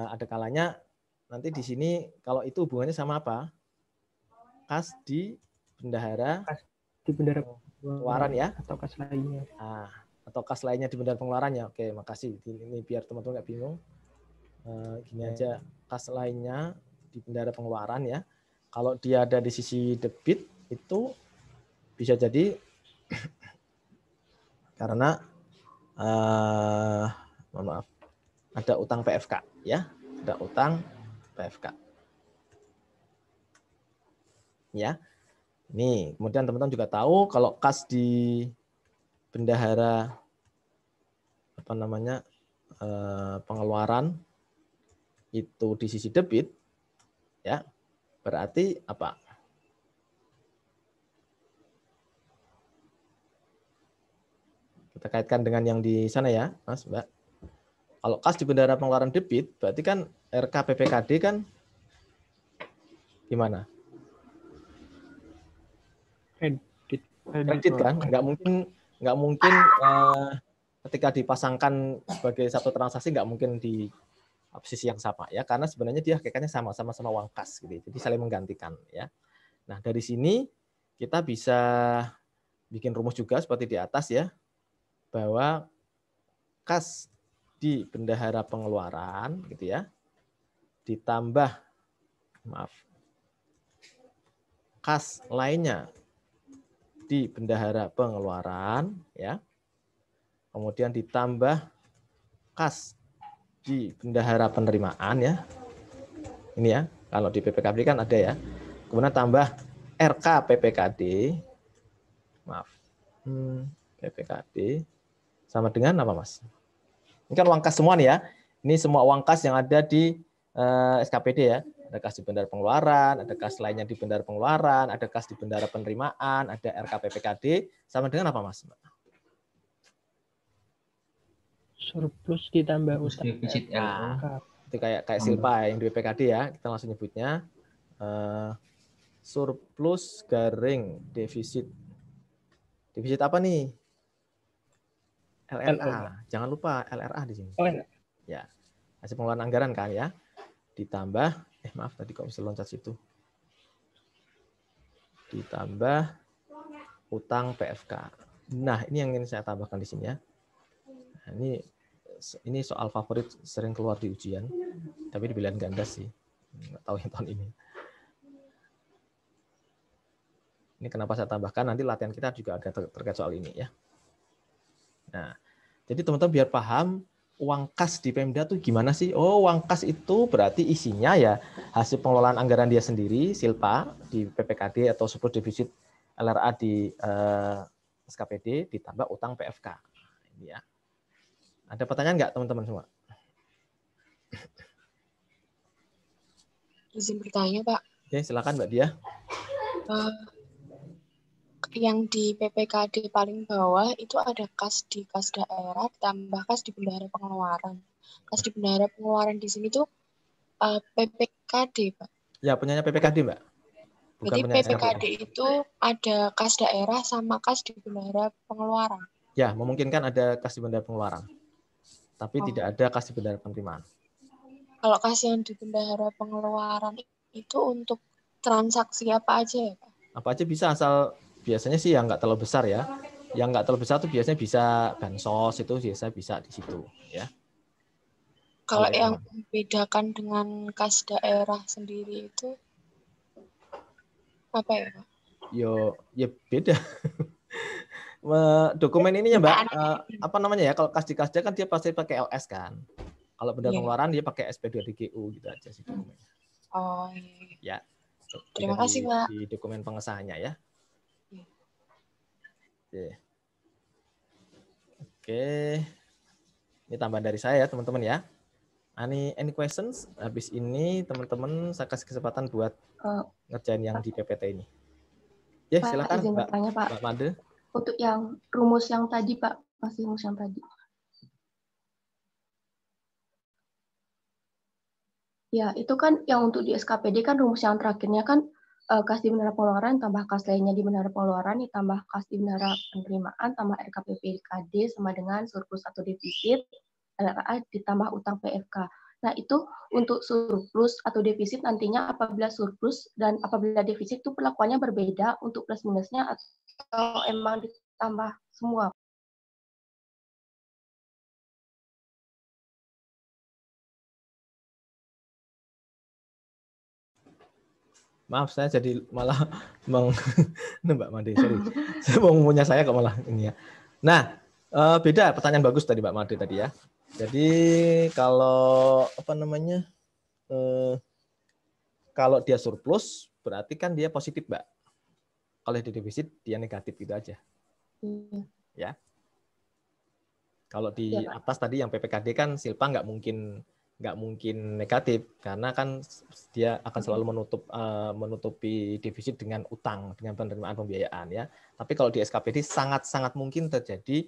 ada kalanya nanti di sini kalau itu hubungannya sama apa? Kas di bendahara. Kas di bendahara pengeluaran ya, atau kas lainnya. Atau kas lainnya di bendahara pengeluaran ya. Oke, makasih. Ini biar teman-teman nggak bingung. Gini aja, kas lainnya di bendahara pengeluaran ya. Kalau dia ada di sisi debit itu bisa jadi karena maaf, ada utang PFK ya, ada utang PFK. Ya. Ini kemudian teman-teman juga tahu kalau kas di bendahara apa namanya pengeluaran itu di sisi debit ya, berarti apa? Kita kaitkan dengan yang di sana ya, Mas, Mbak. Kalau kas di bendahara pengeluaran debit, berarti kan RKPPKD kan gimana? Kredit kan? Nggak mungkin ketika dipasangkan sebagai satu transaksi nggak mungkin di sisi yang sama ya, karena sebenarnya dia hakikatnya sama-sama uang kas gitu. Jadi saling menggantikan ya. Nah, dari sini kita bisa bikin rumus juga seperti di atas ya, bahwa kas di bendahara pengeluaran gitu ya, ditambah kas lainnya di bendahara pengeluaran ya, kemudian ditambah kas di bendahara penerimaan ya, ini ya, kalau di PPKD kan ada ya, kemudian tambah RKPPKD, PPKD sama dengan apa Mas? Ini kan uang kas semua nih ya. Ini semua uang kas yang ada di SKPD ya. Ada kas di bendahara pengeluaran, ada kas lainnya di bendahara pengeluaran, ada kas di bendahara penerimaan, ada RKPPKD sama dengan apa Mas? Surplus ditambah utang. Defisit LO. Itu kayak Silpa yang di PPKD ya. Kita langsung nyebutnya surplus garing defisit. Defisit apa nih? LRA. Jangan lupa LRA di sini. Oh, ya. Ya. Hasil pengeluaran anggaran kan ya. Ditambah maaf tadi kok bisa loncat situ. Ditambah utang PFK. Nah, ini yang ingin saya tambahkan di sini ya. Nah, ini soal favorit sering keluar di ujian, tapi di pilihan ganda sih. Nggak tahu yang tahun ini. Ini kenapa saya tambahkan, nanti latihan kita juga ada terkait soal ini ya. Nah, jadi teman-teman biar paham uang kas di Pemda tuh gimana sih? Oh, uang kas itu berarti isinya ya hasil pengelolaan anggaran dia sendiri, Silpa di PPKD atau surplus defisit LRA di SKPD ditambah utang PFK. Ini ya. Ada pertanyaan nggak teman-teman semua? Izin bertanya, Pak. Oke, silakan Mbak Dia. Yang di PPKD paling bawah itu ada kas di kas daerah tambah kas di bendahara pengeluaran. Kas di bendahara pengeluaran di sini tuh PPKD, Pak. Ya, punyanya PPKD, Mbak. Bukan jadi punya PPKD itu ada kas daerah sama kas di bendahara pengeluaran. Ya, memungkinkan ada kas di bendahara pengeluaran. Tapi tidak ada kas di bendahara penerimaan. Kalau kas yang di bendahara pengeluaran itu untuk transaksi apa aja ya, Pak? Apa aja bisa, asal biasanya sih yang nggak terlalu besar ya. Yang nggak terlalu besar tuh biasanya bisa bansos, itu biasa bisa di situ ya. Kalau yang membedakan dengan kas daerah sendiri itu apa ya, Pak? Ya beda. Dokumen ininya Mbak, apa namanya ya? Kalau kas di kasda kan dia pasti pakai LS kan. Kalau bendahara pengeluaran dia pakai SP2DGU gitu aja sih dokumennya. Oh iya. Ya. Terima kasih, Pak. Di dokumen pengesahannya ya. Oke. Ini tambahan dari saya ya, teman-teman ya. Any questions? Habis ini teman-teman saya kasih kesempatan buat ngerjain yang di PPT ini. Ya, silakan izin Mbak, bertanya, Pak. Mbak Made. Untuk yang rumus yang tadi, Pak, masih rumus yang tadi. Ya, itu kan yang untuk di SKPD kan rumus yang terakhirnya kan kas di bendahara pengeluaran tambah kas lainnya di bendahara pengeluaran ditambah kas di bendahara penerimaan tambah RKPPKD sama dengan surplus atau defisit LRA ditambah utang PFK. Nah, itu untuk surplus atau defisit nantinya apabila surplus dan apabila defisit itu perlakuannya berbeda untuk plus minusnya atau emang ditambah semua? Maaf, saya jadi malah Mbak Made, sorry. Saya mau punya saya kok malah ini ya. Nah, beda pertanyaan bagus tadi Mbak Made tadi ya. Jadi kalau apa namanya? Kalau dia surplus berarti kan dia positif, Mbak. Kalau dia defisit dia negatif gitu aja. Ya. Kalau di atas tadi yang PPKD kan Silpa nggak mungkin negatif karena kan dia akan selalu menutupi defisit dengan utang, dengan penerimaan pembiayaan ya. Tapi kalau di SKPD sangat mungkin terjadi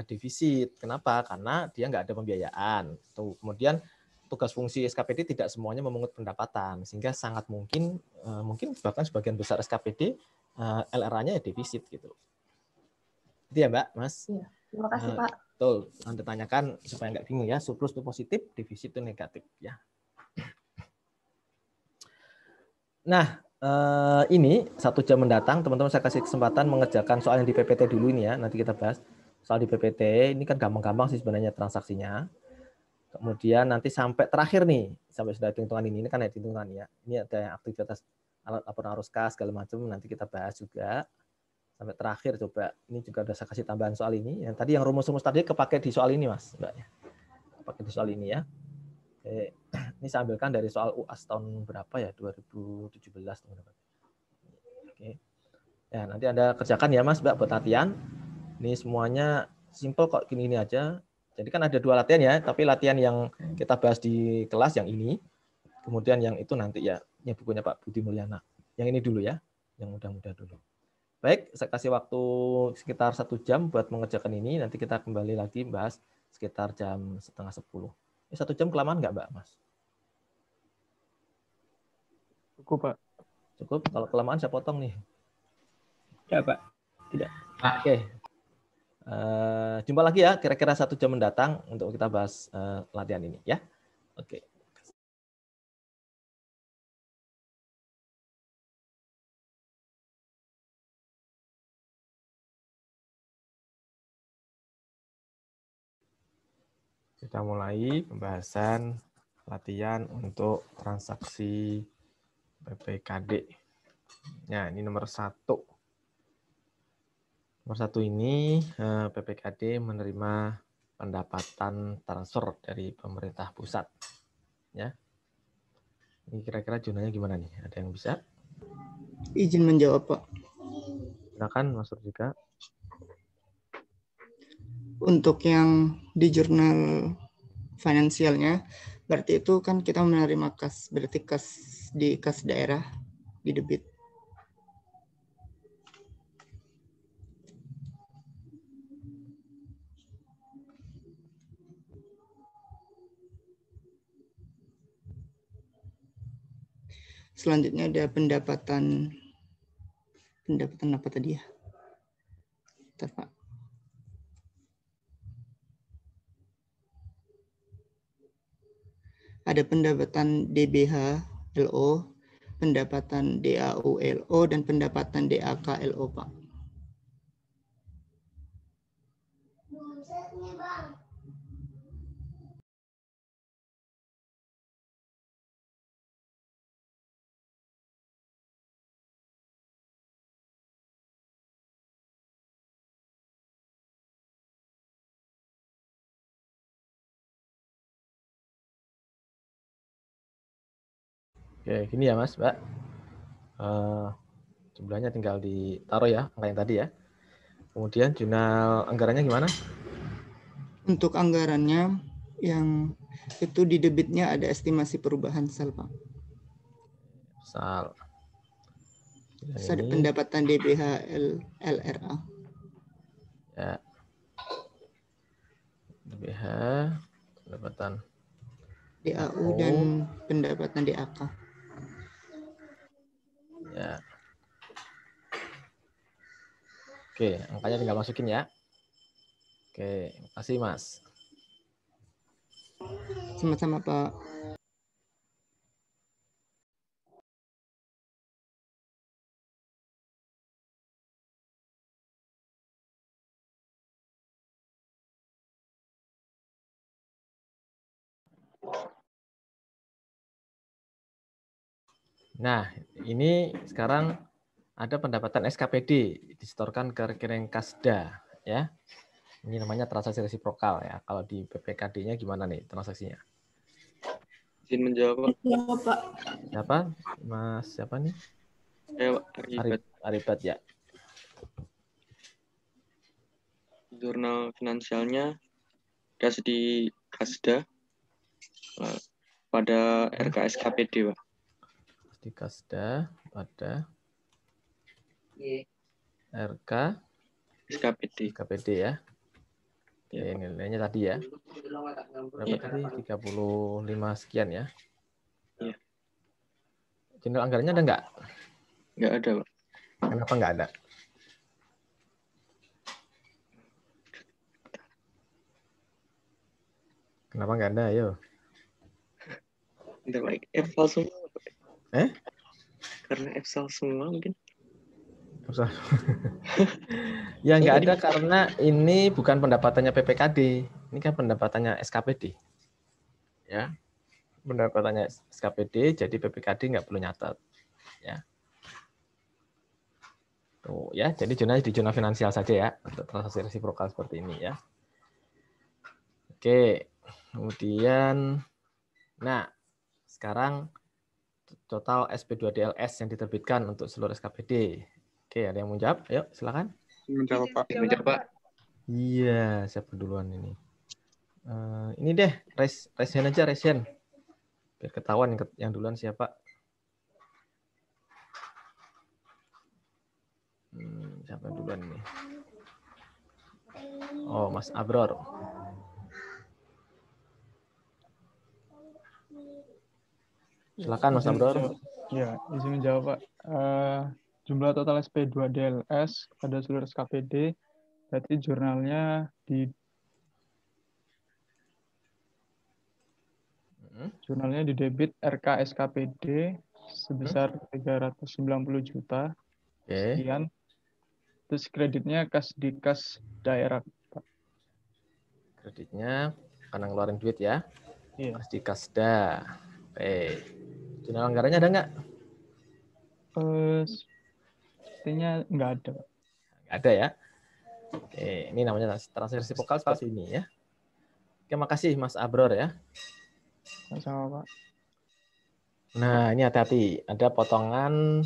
defisit. Kenapa? Karena dia nggak ada pembiayaan. Tuh. Kemudian tugas fungsi SKPD tidak semuanya memungut pendapatan, sehingga sangat mungkin bahkan sebagian besar SKPD LRA-nya ya defisit gitu. Itu ya Mbak, Mas. Iya. Terima kasih Pak. Betul. Anda tanyakan supaya nggak bingung ya, surplus itu positif, defisit itu negatif ya. Nah, ini 1 jam mendatang teman-teman saya kasih kesempatan mengerjakan soal yang di PPT dulu ini ya. Nanti kita bahas soal di PPT. Ini kan gampang-gampang sih sebenarnya transaksinya. Kemudian nanti sampai terakhir nih, sampai sudah hitung-hitungan ini kan ada hitungan ya. Ini ada aktivitas alat laporan arus kas segala macam nanti kita bahas juga. Sampai terakhir coba, ini juga udah saya kasih tambahan soal ini. Yang tadi yang rumus-rumus tadi kepake di soal ini Mas, Mbak ya. Kepake di soal ini ya. Oke. Ini saya ambilkan dari soal UAS tahun berapa ya? 2017 teman-teman. Oke. Ya, nanti Anda kerjakan ya Mas, Mbak buat latihan. Ini semuanya simple kok gini aja. Jadi kan ada 2 latihan ya, tapi latihan yang kita bahas di kelas yang ini. Kemudian yang itu nanti ya, ini bukunya Pak Budi Mulyana. Yang ini dulu ya, yang mudah-mudah dulu. Baik, saya kasih waktu sekitar 1 jam buat mengerjakan ini. Nanti kita kembali lagi bahas sekitar jam 9:30. 1 jam kelamaan nggak, Mbak, Mas? Cukup, Pak. Cukup. Kalau kelamaan saya potong nih. Ya, Pak. Tidak. Oke. Jumpa lagi ya, kira-kira 1 jam mendatang untuk kita bahas latihan ini ya. Oke. Kita mulai pembahasan latihan untuk transaksi PPKD. Nah, ini nomor 1. Nomor 1 ini PPKD menerima pendapatan transfer dari pemerintah pusat. Ya. Ini kira-kira zonanya gimana nih? Ada yang bisa? Izin menjawab, Pak. Silakan, Mas Rudika. Untuk yang di jurnal finansialnya, berarti itu kan kita menerima kas, berarti kas di kas daerah di debit. Selanjutnya ada pendapatan apa tadi ya? Bentar, Pak. Ada pendapatan DBH LO, pendapatan DAU LO, dan pendapatan DAK LO, Pak. Oke, gini ya Mas, Mbak. Jumlahnya tinggal ditaruh ya, angka yang tadi ya. Kemudian jurnal anggarannya gimana? Untuk anggarannya yang itu di debitnya ada estimasi perubahan sal, Pak. Sal. Ada pendapatan DBH LRA. Ya. DBH, pendapatan DAU dan pendapatan DAK. Ya. Oke, angkanya tinggal masukin ya. Oke, makasih Mas. Sama-sama, Pak. Nah, ini sekarang ada pendapatan SKPD disetorkan ke rekening Kasda, ya. Ini namanya transaksi resiprokal ya. Kalau di PPKD-nya gimana nih transaksinya? Izin menjawab, Pak. Jawab, Pak. Siapa? Mas siapa nih? Aribat ya. Jurnal finansialnya kas di Kasda pada RKSKPD, Pak. Di Kasda pada RK SKPD ya. Oke, nilainya tadi ya. Berapa tadi? 35 sekian ya. Iya. Jurnal anggarannya ada nggak? Nggak ada, Pak. Kenapa nggak ada? Kenapa nggak ada? Ayo. Eval semua. Karena Eval semua mungkin. Ya nggak ada karena ini bukan pendapatannya PPKD, ini kan pendapatannya SKPD. Ya, pendapatannya SKPD, jadi PPKD nggak perlu nyatat. Ya. Tuh ya, jadi jurnalnya di jurnal finansial saja ya untuk transaksi resiprokal seperti ini ya. Oke, kemudian, nah sekarang total SP2DLS yang diterbitkan untuk seluruh SKPD. Oke, ada yang mau jawab? Ayo, silakan. Menjawab, Pak. Iya, siapa duluan ini? Ini deh, raise hand aja, raise hand. Biar ketahuan yang duluan siapa. Siapa yang duluan ini? Oh, Mas Abror. Silakan Mas Abror. Ya, izin menjawab, Pak. Jumlah total SP2DLS pada seluruh SKPD, berarti jurnalnya di debit RK SKPD sebesar 390 juta. Sekian. Terus kreditnya kas di kas daerah, Pak. Kreditnya karena ngeluarin duit ya. Iya. Kas di Kasda. Oke. Jurnal anggarannya ada nggak? Sepertinya nggak ada, Pak. Nggak ada ya. Oke, ini namanya transaksi resiprokal seperti ini ya. Oke, makasih Mas Abror ya. Sama-sama, Pak. Nah, ini hati-hati. Ada potongan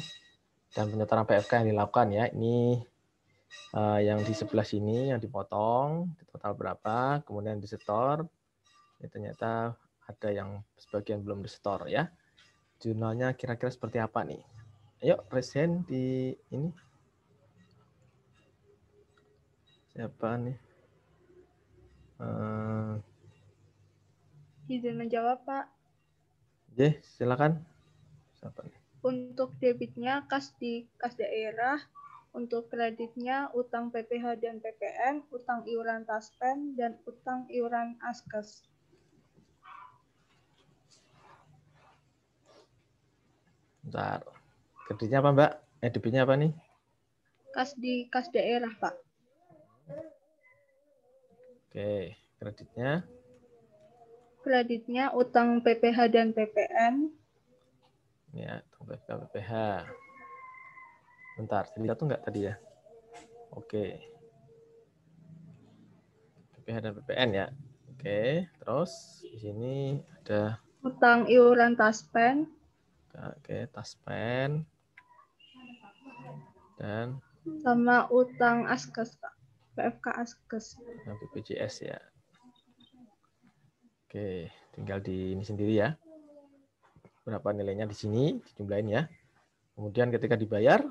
dan penyetoran PFK yang dilakukan ya. Ini yang di sebelah sini yang dipotong, total berapa, kemudian disetor. Ini ternyata ada yang sebagian belum disetor ya. Jurnalnya kira-kira seperti apa nih? Ayo, raise hand di ini. Siapa nih? Izin menjawab, Pak. Silakan. Siapa nih? Untuk debitnya kas di kas daerah, untuk kreditnya utang PPH dan PPN, utang iuran Taspen, dan utang iuran Askes. Bentar. Kreditnya apa, Mbak? Debitnya apa nih? Kas di kas daerah, Pak. Oke, kreditnya? Kreditnya utang PPH dan PPN. Ya, utang PPH. Bentar, dilihat tuh nggak tadi ya? Oke. PPH dan PPN ya. Oke, terus di sini ada utang iuran Taspen. Oke, Taspen. Dan sama utang Askes, Pak. PFK Askes. BPJS ya. Oke, tinggal di ini sendiri ya. Berapa nilainya di sini, dijumlahin ya. Kemudian ketika dibayar,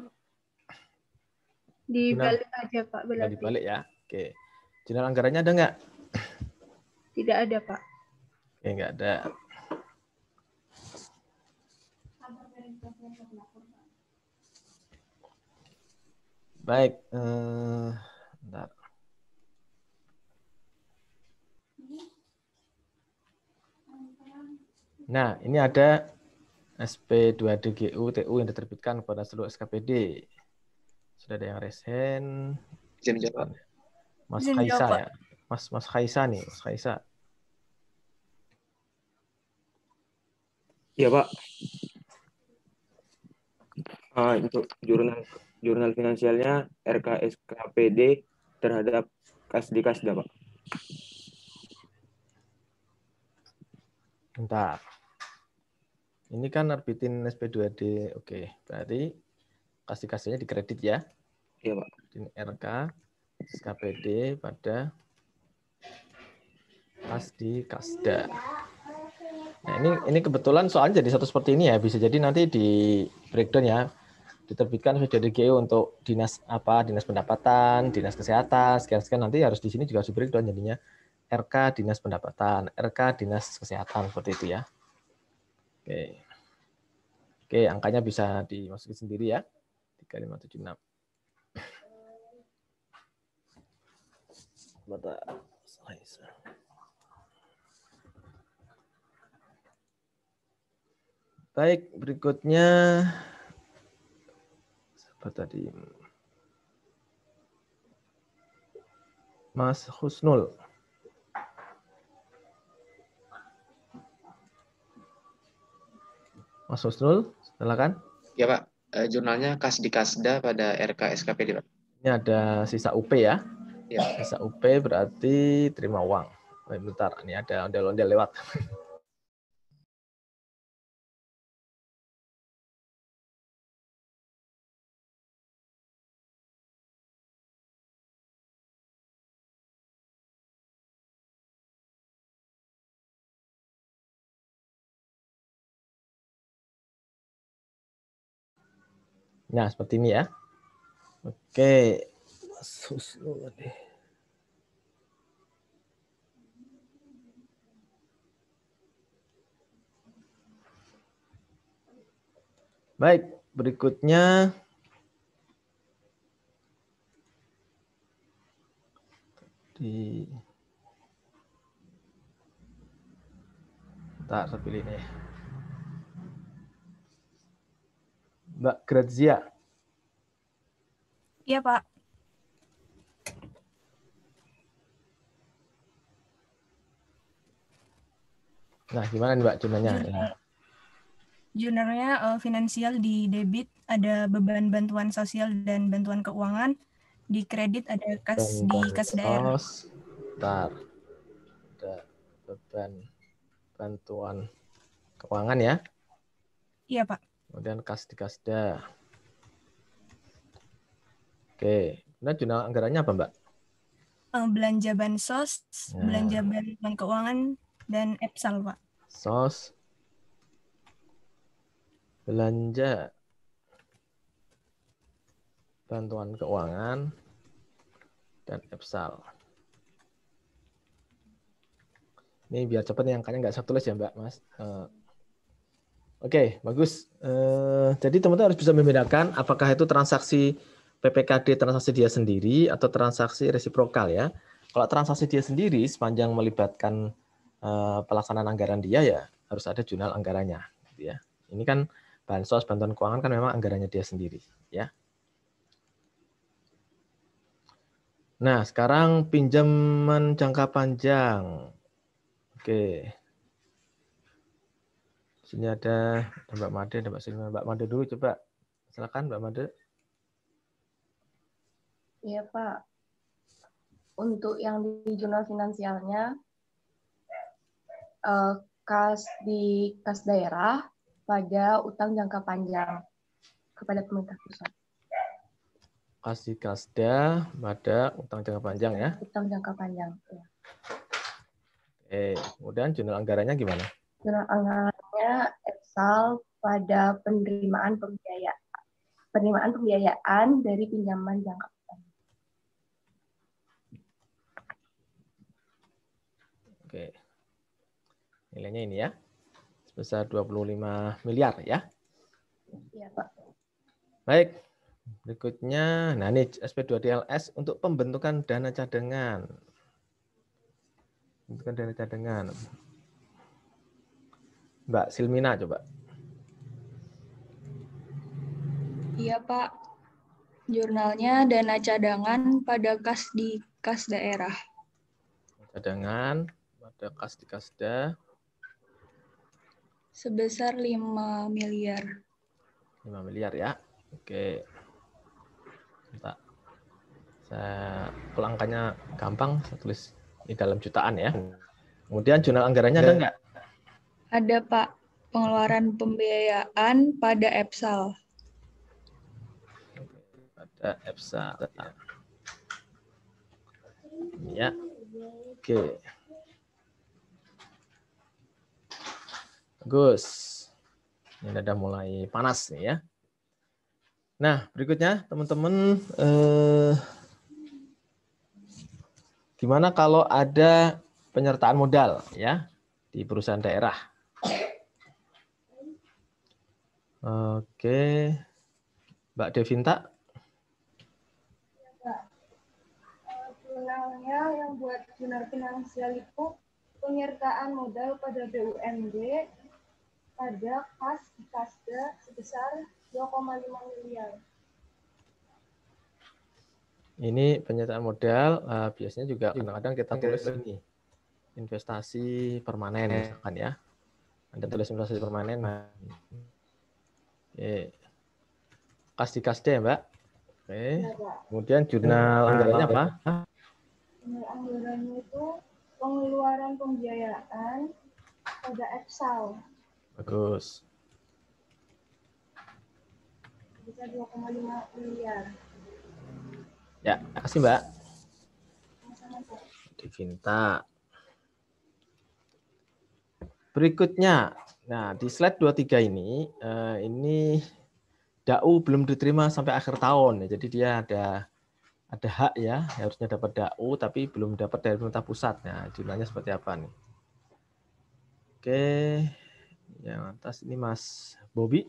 dibalik aja, Pak. Berarti. Dibalik ya. Oke. Jurnal anggarannya ada nggak? Tidak ada, Pak. Oke, nggak ada. Baik. Bentar. Nah, ini ada SP2DGU TU yang diterbitkan pada seluruh SKPD. Sudah ada yang raise hand. Mas Khaisa ya. Mas Khaisa nih, Mas Khaisa. Iya, Pak. Untuk jurnal finansialnya RKSKPD terhadap Kasdi-Kasda, Pak. Bentar. Ini kan nerbitin SP2D. Oke, berarti Kasdi-Kasdanya dikredit ya. Iya, Pak. Di RK SKPD pada Kasdi-Kasda. Nah, ini kebetulan soalnya jadi satu seperti ini ya. Bisa jadi nanti di breakdown ya. Diterbitkan SP2DGO untuk dinas pendapatan, dinas kesehatan, sekian nanti harus di sini juga harus di breakdown jadinya RK dinas pendapatan, RK dinas kesehatan seperti itu ya. Oke, angkanya bisa dimasukin sendiri ya. 3576. Baik, berikutnya siapa tadi? Mas Husnul. Mas Husnul, silakan. Ya Pak, jurnalnya Kasdi-Kasda pada RK SKPD, Pak. Ini ada sisa UP ya. Ya. Sisa UP berarti terima uang. Bentar, ini ada ondel-ondel lewat. Nah, seperti ini ya. Oke. Baik, berikutnya saya pilih ini. Mbak Grazia. Iya, Pak. Nah, gimana nih Mbak jurnalnya? Jurnalnya finansial di debit ada beban bantuan sosial dan bantuan keuangan. Di kredit ada kas daerah. Bentar. Ada beban bantuan keuangan ya? Iya, Pak. Kemudian Kasdi-Kasda. Oke, nah jurnal anggarannya apa, Mbak? Belanja bansos, belanja bantuan keuangan, dan EPSAL, Pak. SOS, belanja bantuan keuangan, dan EPSAL. Ini biar cepat nih angkanya nggak saya tulis ya, Mbak, Mas. Oke, bagus. Jadi teman-teman harus bisa membedakan apakah itu transaksi PPKD transaksi dia sendiri atau transaksi resiprokal ya. Kalau transaksi dia sendiri sepanjang melibatkan pelaksanaan anggaran dia ya harus ada jurnal anggarannya gitu ya. Ini kan bansos, bantuan keuangan kan memang anggarannya dia sendiri ya. Nah, sekarang pinjaman jangka panjang. Oke. Sini ada Mbak Made, ada Mbak Silma. Mbak Made dulu coba. Silakan Mbak Made. Iya, Pak. Untuk yang di jurnal finansialnya, kas daerah pada utang jangka panjang kepada pemerintah pusat. Kasdi-Kasda pada utang jangka panjang ya? Utang jangka panjang. Ya. Kemudian jurnal anggarannya gimana? Jurnal anggarannya EPSAL pada penerimaan pembiayaan dari pinjaman jangka panjang. Oke. Nilainya ini ya. Sebesar 25 miliar ya. Iya, Pak. Baik. Berikutnya, nah ini SP2DLS untuk pembentukan dana cadangan. Pembentukan dana cadangan. Mbak Silmina coba. Iya, Pak. Jurnalnya dana cadangan pada kas daerah. Cadangan pada Kasdi-Kasda sebesar 5 miliar. 5 miliar ya. Oke. Bentar. Kalau angkanya gampang, saya tulis di dalam jutaan ya. Kemudian jurnal anggarannya ada nggak? Ada, Pak. Pengeluaran pembiayaan pada EPSAL. Pada EPSAL. Ya. Oke. Bagus. Ini udah mulai panas nih ya. Nah, berikutnya teman-teman, gimana kalau ada penyertaan modal ya di perusahaan daerah? Oke, Mbak Devinta. Jurnalnya yang buat jurnal finansial itu penyertaan modal pada BUMD pada kas di Kasda sebesar 2,5 miliar. Ini penyertaan modal, biasanya juga kadang-kadang kita tulis ini investasi permanen misalkan ya. Anda tulis investasi permanen. Oke. Kas di Kasda ya, Mbak. Oke. Kemudian jurnal anggarannya apa? Jurnal anggarannya itu pengeluaran pembiayaan pada EPSAL. Bagus. Bisa 2,5 miliar. Ya, makasih Mbak. Devinta. Berikutnya, nah di slide 23 ini DAU belum diterima sampai akhir tahun, jadi dia ada hak ya, harusnya dapat DAU tapi belum dapat dari pemerintah pusat. Nah, jumlahnya seperti apa nih? Oke, yang atas ini Mas Bobi.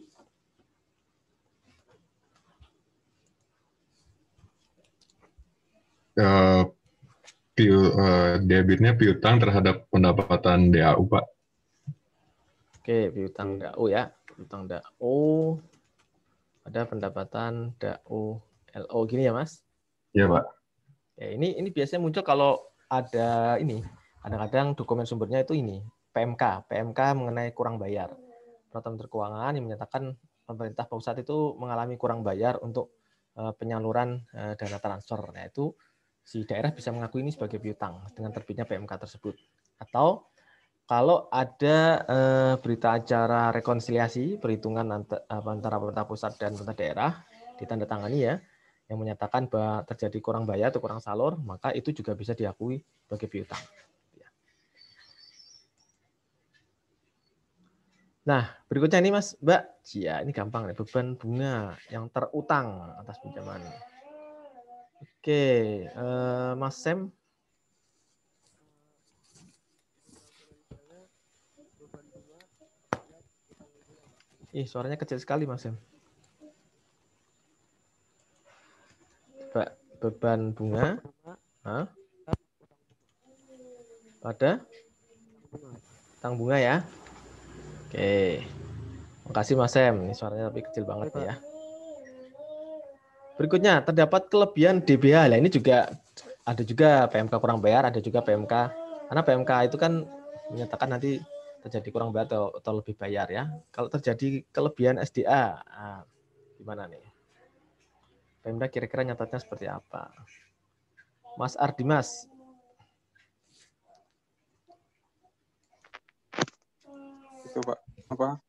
Debitnya piutang terhadap pendapatan DAU, Pak. Oke, piutang DAU ya. Piutang DAU ada pendapatan DAU LO gini ya, Mas? Iya, Pak. Ya, ini biasanya muncul kalau ada ini. Kadang-kadang dokumen sumbernya itu ini, PMK mengenai kurang bayar. Peraturan Menteri Keuangan yang menyatakan pemerintah pusat itu mengalami kurang bayar untuk penyaluran dana transfer. Nah, itu si daerah bisa mengakui ini sebagai piutang dengan terbitnya PMK tersebut. Atau kalau ada berita acara rekonsiliasi perhitungan antara pemerintah pusat dan pemerintah daerah ditandatangani ya, yang menyatakan bahwa terjadi kurang bayar atau kurang salur, maka itu juga bisa diakui sebagai piutang. Nah, berikutnya ini Mas, Mbak. Ya, ini gampang nih, beban bunga yang terutang atas pinjaman. Oke, Mas Sam. Suaranya kecil sekali, Mas Sam. Beban bunga pada utang bunga ya. Oke. Makasih Mas Sam. Ini suaranya tapi kecil banget nih ya. Berikutnya, terdapat kelebihan DBH. Nah, ini juga ada juga PMK kurang bayar, ada juga PMK. Karena PMK itu kan menyatakan nanti terjadi kurang bayar atau lebih bayar ya. Kalau terjadi kelebihan SDA, gimana nih? Pemda kira-kira nyatatnya seperti apa? Mas Ardimas. Itu Pak, apa?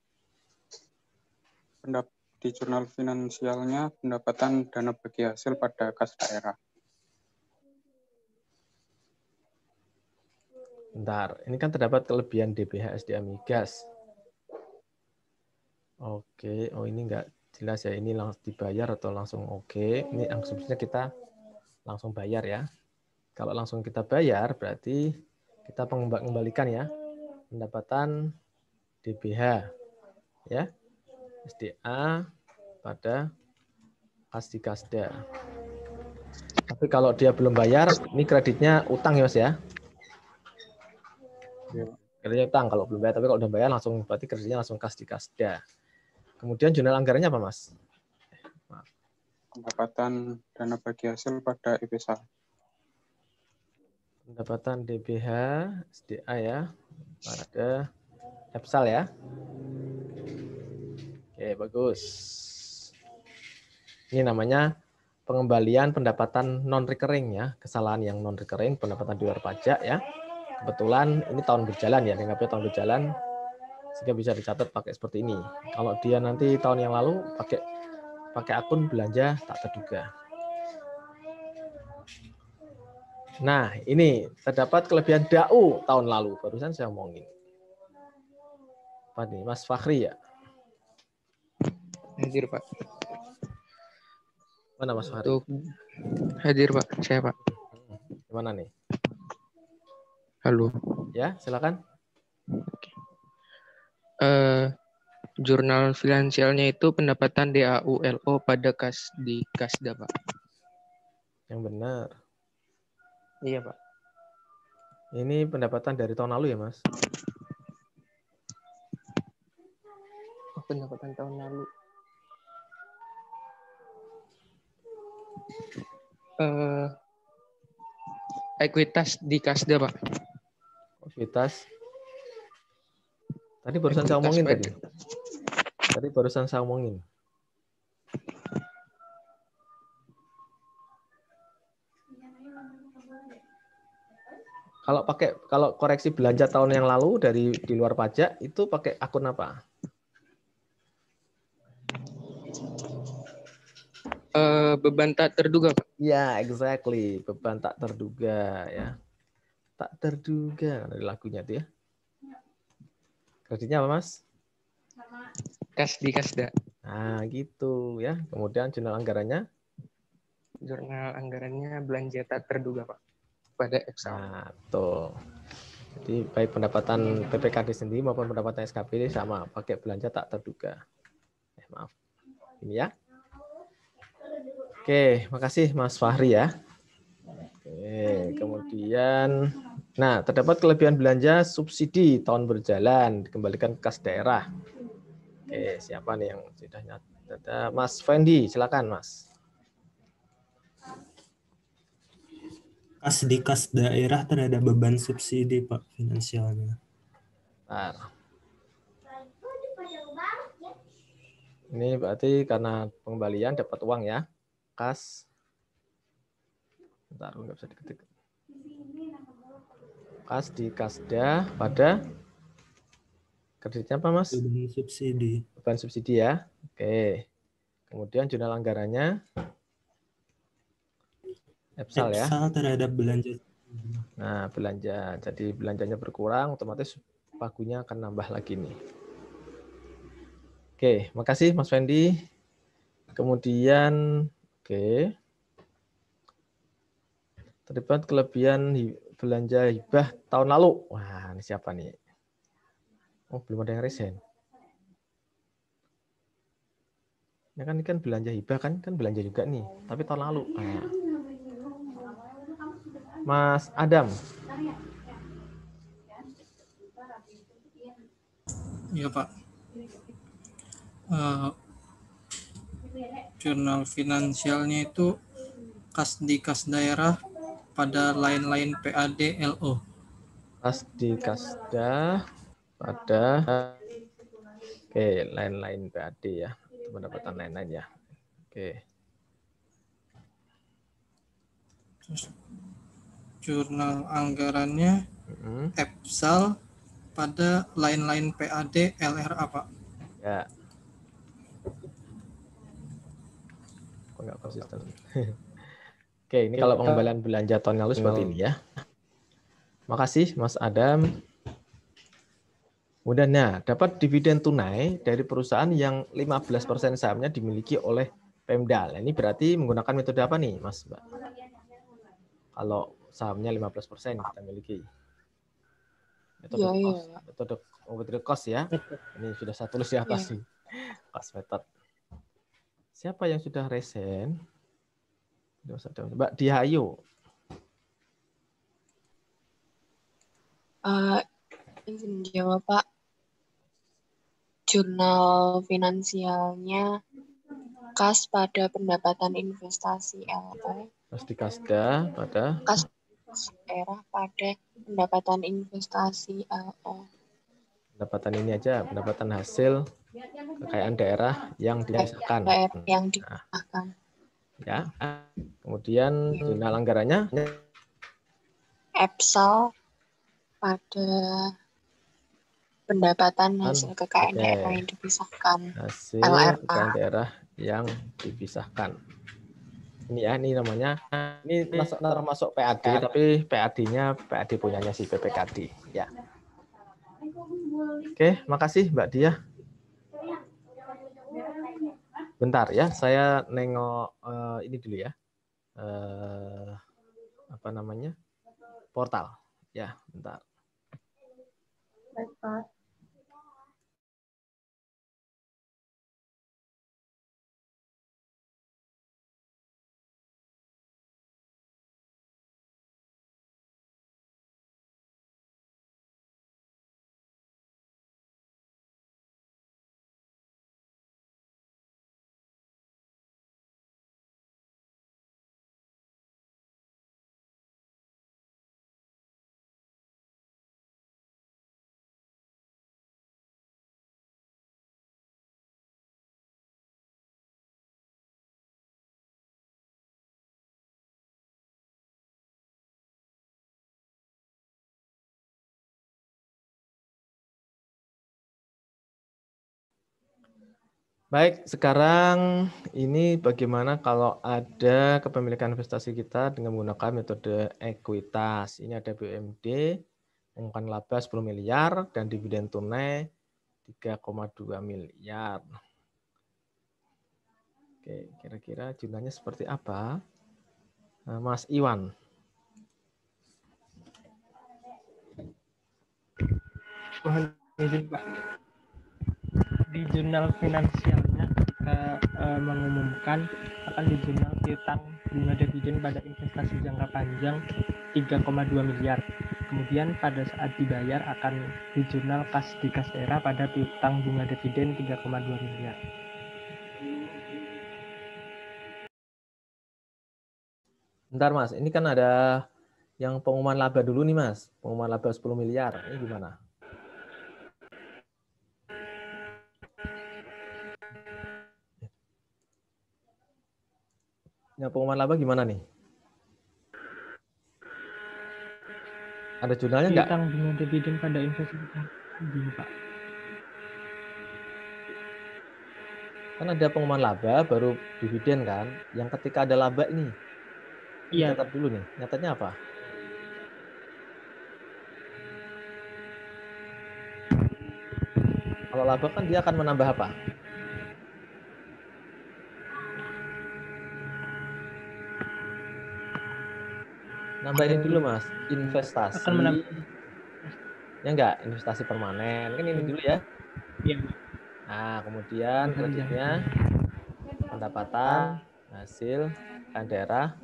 Di jurnal finansialnya pendapatan dana bagi hasil pada kas daerah. Bentar, ini kan terdapat kelebihan DBH SDA Migas. Oke, ini enggak jelas ya, ini langsung dibayar atau langsung oke. Ini asumsinya kita langsung bayar ya. Kalau langsung kita bayar berarti kita mengembalikan ya pendapatan DBH ya SDA pada kas di Kasda. Tapi kalau dia belum bayar, ini kreditnya utang ya Mas ya. Kreditnya utang kalau belum bayar, tapi kalau udah bayar langsung berarti kreditnya langsung kas di Kasda. Kemudian jurnal anggarannya apa Mas? Pendapatan dana bagi hasil pada EPSAL. Pendapatan DBH SDA ya pada EPSAL ya. Oke, bagus. Ini namanya pengembalian pendapatan non recurring ya, kesalahan yang non recurring, pendapatan di luar pajak ya. Kebetulan ini tahun berjalan ya, dianggapnya tahun berjalan sehingga bisa dicatat pakai seperti ini. Kalau dia nanti tahun yang lalu pakai akun belanja tak terduga. Nah, ini terdapat kelebihan DAU tahun lalu, barusan saya omongin. Apa nih, Mas Fakhri ya? Hadir, Pak. Mana Mas Fakhri? Hadir, Pak. Saya, Pak. Gimana nih? Halo. Ya, silakan. Jurnal finansialnya itu pendapatan DAU LO pada di Kasda, Pak. Yang benar. Iya, Pak. Ini pendapatan dari tahun lalu ya, Mas? Oh, pendapatan tahun lalu. Ekuitas di Kasda, Pak. Ekuitas. Tadi barusan saya omongin tadi. Tadi barusan saya omongin. Kalau koreksi belanja tahun yang lalu dari di luar pajak itu pakai akun apa? Beban tak terduga, Pak. Ya, exactly. Beban tak terduga ya. Tak terduga dari lagunya tuh ya. Kreditnya apa, Mas? Kas di Kasda. Nah, gitu ya. Kemudian jurnal anggarannya? Jurnal anggarannya belanja tak terduga, Pak. Pada Excel. Nah, tuh. Jadi baik pendapatan PPKD sendiri maupun pendapatan SKPD sama, pakai belanja tak terduga. Maaf. Ini ya. Oke, makasih Mas Fahri ya. Oke, kemudian nah, terdapat kelebihan belanja subsidi tahun berjalan dikembalikan ke kas daerah. Oke, siapa nih yang sudah nyata? Mas Fendi, silakan Mas. Kas di kas daerah terhadap beban subsidi, Pak, finansialnya. Nah. Ini berarti karena pengembalian dapat uang ya. Kas. Bentar, nggak bisa diketik. Kas di Kasda pada kreditnya apa, Mas? Beban subsidi. Beban subsidi ya. Oke. Kemudian jurnal anggarannya EPSAL ya. EPSAL terhadap belanja. Nah, belanja. Jadi belanjanya berkurang, otomatis pagunya akan nambah lagi nih. Oke, makasih Mas Fendi. Kemudian, oke. Terdapat kelebihan belanja hibah tahun lalu. Wah, ini siapa nih? Oh, belum ada yang resen. Ini kan belanja hibah kan belanja juga nih, tapi tahun lalu. Nah. Mas Adam. Iya, Pak. Jurnal finansialnya itu kas di kas daerah pada lain-lain PAD LO. Kas di Kasda pada lain-lain PAD ya. Itu pendapatan lain-lain ya. Oke. Terus jurnal anggarannya EPSAL pada lain-lain PAD LRA, Pak. Ya. Kok nggak konsisten? Oke, ini kalau pengembalian belanja tahun lalu seperti ini ya. Makasih Mas Adam. Kemudian dapat dividen tunai dari perusahaan yang 15% sahamnya dimiliki oleh Pemda. Ini berarti menggunakan metode apa nih, Mas, Mbak? Kalau sahamnya 15% kita miliki. Metode cost ya. Ini sudah saya tulis di atas nih. Cost method. Siapa yang sudah resen? Mbak Dihayu. Izin jawab, Pak. Jurnal finansialnya kas pada pendapatan investasi LO. Kas di Kasda pada kas daerah pada pendapatan investasi LO. Pendapatan ini aja, pendapatan hasil Kekayaan daerah yang dipisahkan. Daerah yang dipisahkan. Ya. Kemudian jurnal anggarannya EPSAL pada pendapatan hasil kekayaan daerah yang dipisahkan. Hasil kekayaan daerah yang dipisahkan. Ini ya, ini namanya, ini termasuk PAD, tapi PAD-nya PAD punyanya si PPKD. Ya. Oke, makasih Mbak Dia. Bentar ya, saya nengok ini dulu ya. Apa namanya? Portal. Ya, bentar. Baik, Pak. Baik, sekarang ini bagaimana kalau ada kepemilikan investasi kita dengan menggunakan metode ekuitas. Ini ada BUMD, mengumumkan laba 10 miliar, dan dividen tunai 3,2 miliar. Oke, kira-kira jumlahnya seperti apa? Mas Iwan. Mohon izin Pak. Di jurnal finansialnya mengumumkan akan di jurnal piutang bunga dividen pada investasi jangka panjang 3,2 miliar. Kemudian pada saat dibayar akan di jurnal kas di kas daerah pada piutang bunga dividen 3,2 miliar. Bentar Mas, ini kan ada yang pengumuman laba dulu nih Mas. Pengumuman laba 10 miliar, ini gimana? Ya, pengumuman laba gimana nih? Ada jurnalnya nggak? Piutang bunga dividen pada investasi begini Pak. Kan ada pengumuman laba, baru dividen kan? Yang ketika ada laba ini. Iya. Catat dulu nih, nyatanya apa? Kalau laba kan dia akan menambah apa? Nambah ini dulu Mas, investasi. Akan menambah. Ya enggak, investasi permanen. Kan ini dulu ya. Iya. Nah, kemudian selanjutnya pendapatan hasil daerah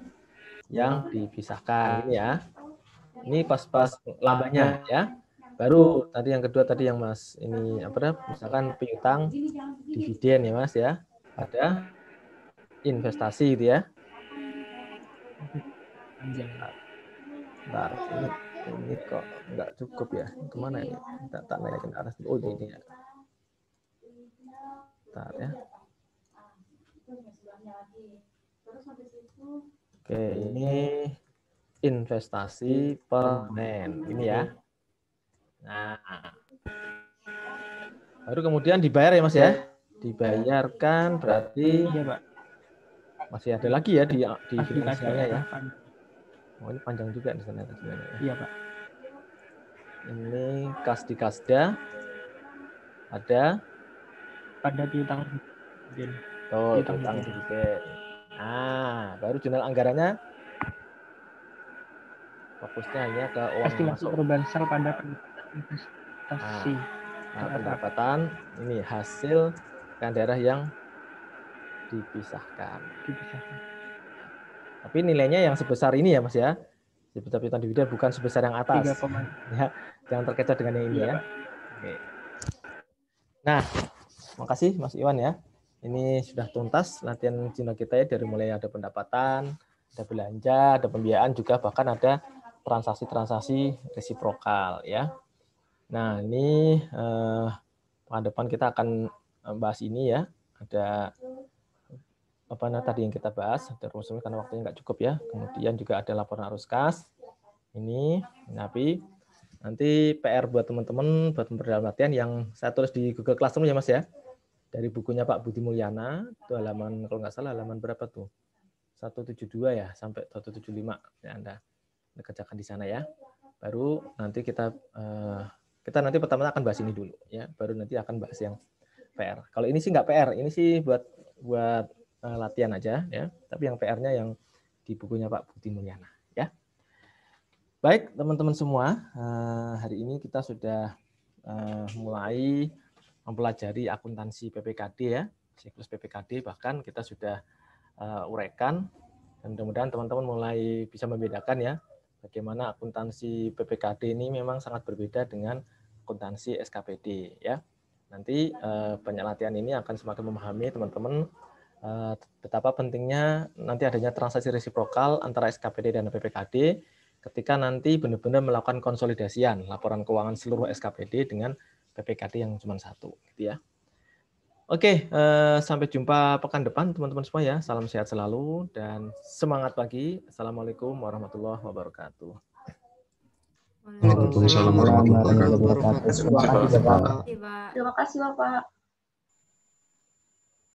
yang dipisahkan ini ya. Ini pas-pas labanya ya. Baru tadi yang kedua tadi yang Mas ini apa misalkan piutang dividen ya Mas ya. Ada investasi gitu ya. Bentar, ini kok nggak cukup ya. Kemana ini? Tak naikin ke atas. Oh ini ya. Bentar ya. Oke, ini investasi permanen. Ini ya. Nah, baru kemudian dibayar ya Mas ya. Dibayarkan berarti ya, Pak. Masih ada lagi ya di finansialnya ya. Oh, ini panjang juga di sana sebenarnya. Iya Pak. Ini kas di kasda ada pada piutang dividen. Tuh, piutang dividen. Nah, baru jurnal anggarannya fokusnya hanya ke uang estimasi masuk. Perubahan sel pada investasi. Nah, pendapatan ini hasil kekayaan daerah yang dipisahkan. Tapi nilainya yang sebesar ini ya Mas ya. Sebesar piutang dividen bukan sebesar yang atas. 3, ya, jangan terkecoh dengan yang ini ya. Oke. Nah, makasih Mas Iwan ya. Ini sudah tuntas latihan jurnal kita ya, dari mulai ada pendapatan, ada belanja, ada pembiayaan juga, bahkan ada transaksi-transaksi resiprokal ya. Nah, ini pekan depan kita akan bahas ini ya. Ada apa tadi yang kita bahas, ada rumusnya karena waktunya nggak cukup ya. Kemudian juga ada laporan arus kas. Ini, tapi nanti PR buat teman-teman, buat dalam latihan yang saya tulis di Google Classroom ya Mas ya. Dari bukunya Pak Budi Mulyana, itu halaman, kalau nggak salah halaman berapa tuh? 172 ya, sampai 175. Ya, Anda kerjakan di sana ya. Baru nanti kita nanti pertama akan bahas ini dulu ya. Baru nanti akan bahas yang PR. Kalau ini sih nggak PR, ini sih buat latihan aja ya. Tapi yang PR-nya yang di bukunya Pak Budi Mulyana ya. Baik teman-teman semua, hari ini kita sudah mulai mempelajari akuntansi PPKD ya, siklus PPKD, bahkan kita sudah uraikan dan mudah-mudahan teman-teman mulai bisa membedakan ya bagaimana akuntansi PPKD ini memang sangat berbeda dengan akuntansi SKPD ya. Nanti banyak latihan ini akan semakin memahami teman-teman betapa pentingnya nanti adanya transaksi resiprokal antara SKPD dan PPKD ketika nanti benar-benar melakukan konsolidasian laporan keuangan seluruh SKPD dengan PPKD yang cuma satu, gitu ya. Oke, sampai jumpa pekan depan teman-teman semua ya. Salam sehat selalu dan semangat pagi. Assalamualaikum warahmatullahi wabarakatuh. Waalaikumsalam warahmatullahi wabarakatuh. Terima kasih Bapak.